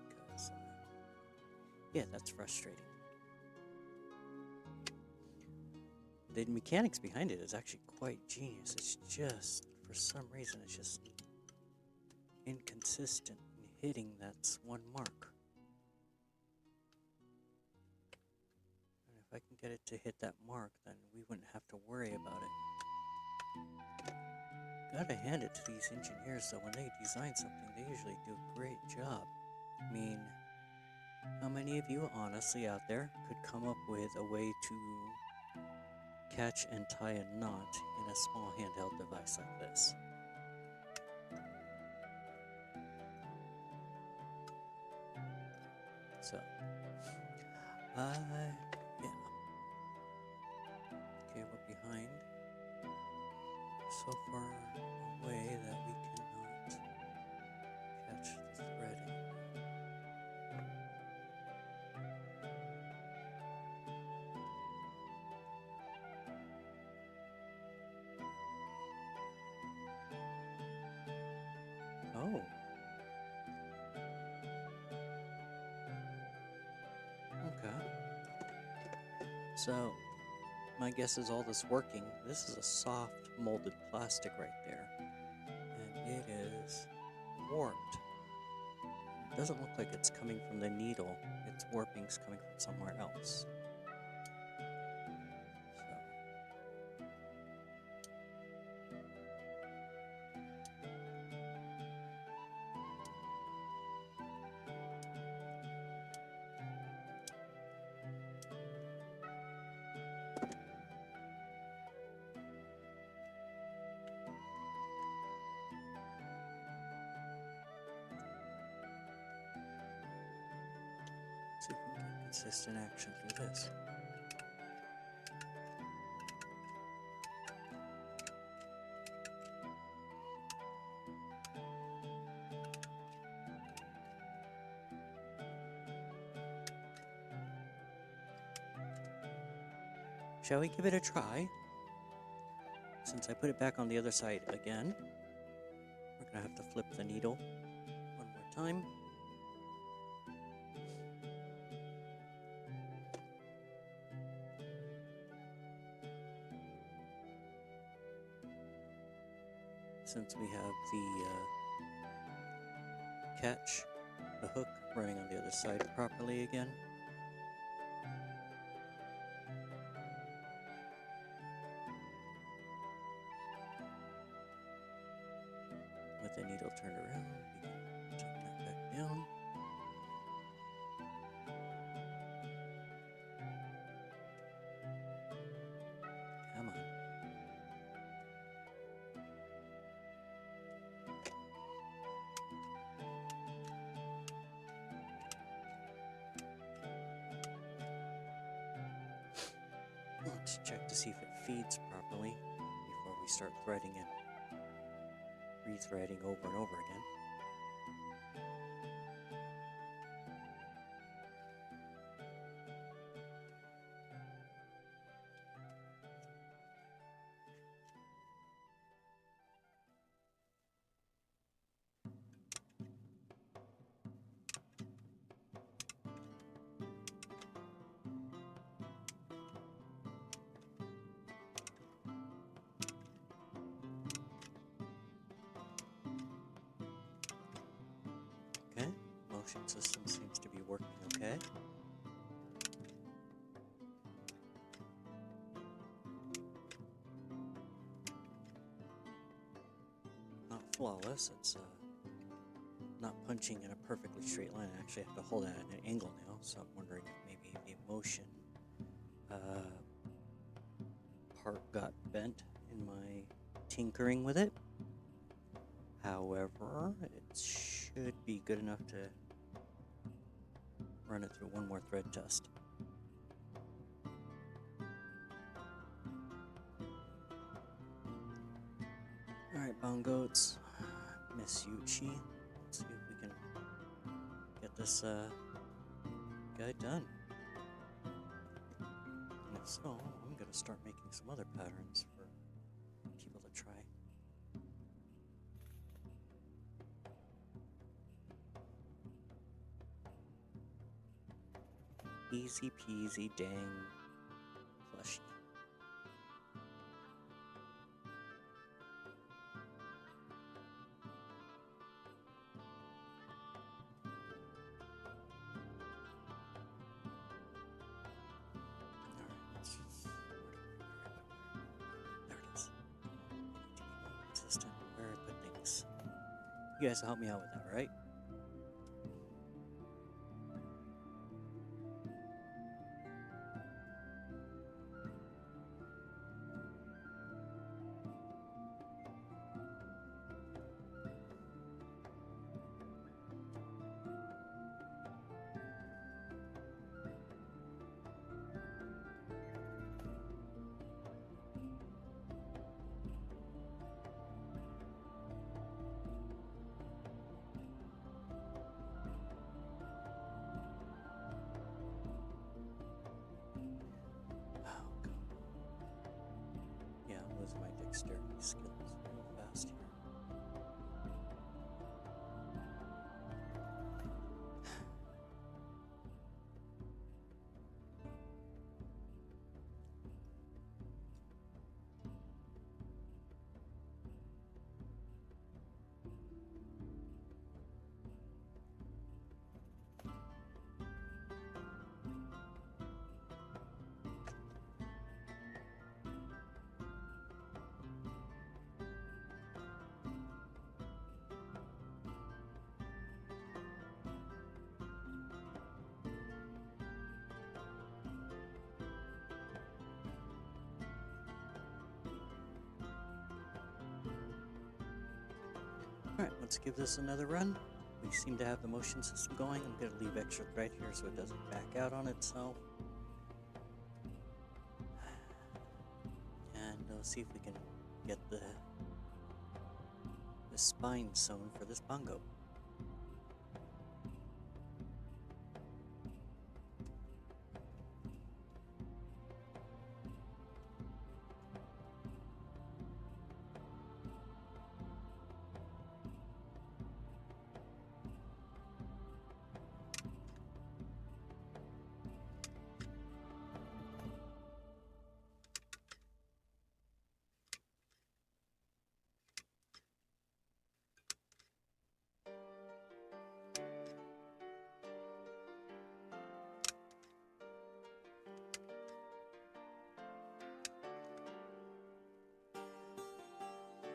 S1: Because, yeah, that's frustrating. The mechanics behind it is actually quite genius. It's just, for some reason, it's just inconsistent in hitting that one mark. And if I can get it to hit that mark, then we wouldn't have to worry about it. Gotta hand it to these engineers, though. When they design something, they usually do a great job. I mean, how many of you, honestly, out there could come up with a way to catch and tie a knot in a small handheld device like this? So, yeah. Okay, we're behind. So far away that we cannot catch the threading. Oh. Okay. So, my guess is all this working. This is a soft molded plastic right there. And it is warped. It doesn't look like it's coming from the needle. Its warping's coming from somewhere else. See if we can get consistent action through this. Shall we give it a try? Since I put it back on the other side again, we're gonna have to flip the needle one more time. Since we have the catch, the hook, running on the other side properly again. With the needle turned around, we can tuck that back down. Come on. Let's check to see if it feeds properly before we start threading and rethreading over and over again. motion system seems to be working okay. Not flawless, it's not punching in a perfectly straight line. I actually have to hold it at an angle now, so I'm wondering if maybe the motion part got bent in my tinkering with it. However, it should be good enough to run it through one more thread test. Alright, BonGoats, Miss Yuchi. Let's see if we can get this guy done. And if so, I'm gonna start making some other patterns for people to try. Easy peasy dang plushie. There it is. I need to be more consistent where I put things. You guys will help me out with that, right? Yeah, I'm losing my dexterity skills real fast here. Alright, let's give this another run. We seem to have the motion system going. I'm going to leave extra thread here so it doesn't back out on itself. And we'll see if we can get the spine sewn for this BonGoat.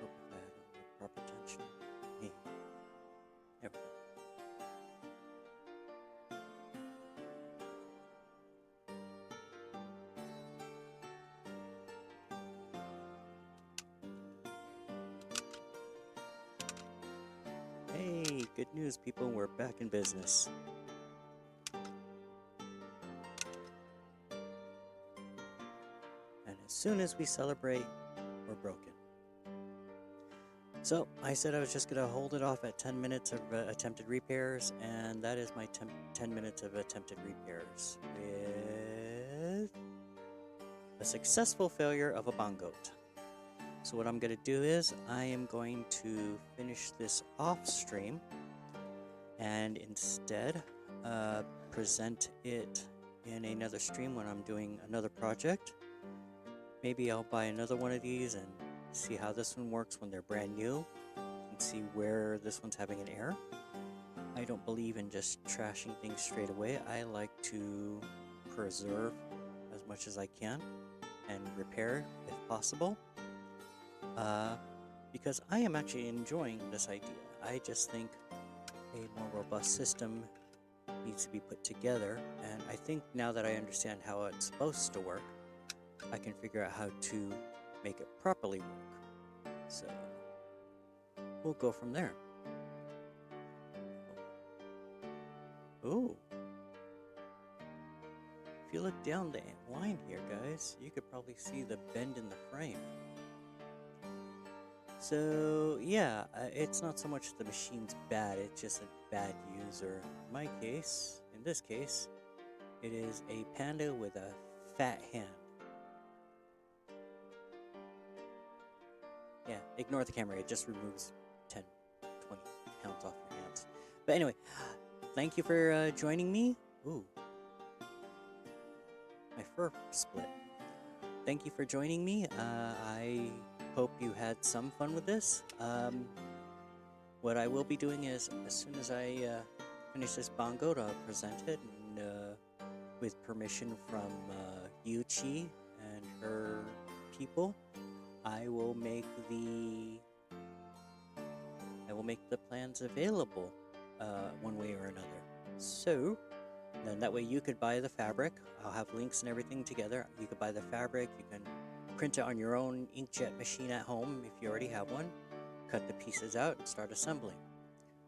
S1: Hope if I had the proper tension. Hey, there we go. Hey, good news, people. We're back in business. And as soon as we celebrate, we're broken. So, I said I was just going to hold it off at 10 minutes of attempted repairs, and that is my 10 minutes of attempted repairs with a successful failure of a BonGoat. So what I'm going to do is I am going to finish this off stream and instead present it in another stream when I'm doing another project. Maybe I'll buy another one of these and see how this one works when they're brand new and see where this one's having an error. I don't believe in just trashing things straight away. I like to preserve as much as I can and repair if possible. Uh, because I am actually enjoying this idea. I just think a more robust system needs to be put together, and I think now that I understand how it's supposed to work, I can figure out how to make it properly work. So we'll go from there. Ooh. If you look down the line here, guys, you could probably see the bend in the frame. So, yeah, it's not so much the machine's bad, it's just a bad user. In this case, it is a Panda with a fat hand. Yeah, ignore the camera, it just removes 10, 20 pounds off your hands. But anyway, thank you for joining me. Ooh. My fur split. Thank you for joining me. I hope you had some fun with this. What I will be doing is, as soon as I finish this BonGoat, I'll present it, and with permission from Yuchi and her people, I will make the plans available one way or another. So then that way you could buy the fabric. I'll have links and everything together. You could buy the fabric. You can print it on your own inkjet machine at home if you already have one. Cut the pieces out and start assembling.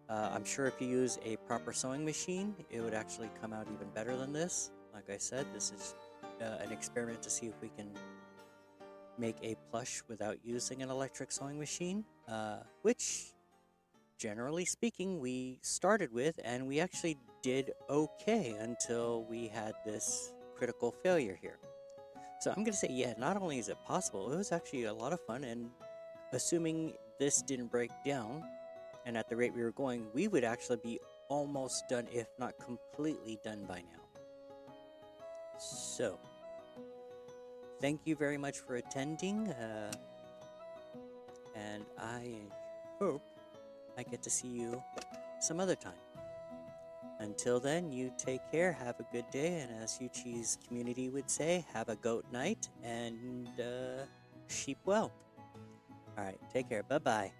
S1: I'm sure if you use a proper sewing machine, it would actually come out even better than this. Like I said, this is an experiment to see if we can make a plush without using an electric sewing machine, which, generally speaking, we started with, and we actually did okay until we had this critical failure here. So I'm going to say, yeah, not only is it possible, it was actually a lot of fun, and assuming this didn't break down, and at the rate we were going, we would actually be almost done, if not completely done by now. So, thank you very much for attending, and I hope I get to see you some other time. Until then, you take care, have a good day, and as Yuchi's community would say, have a goat night, and sheep well. Alright, take care, bye-bye.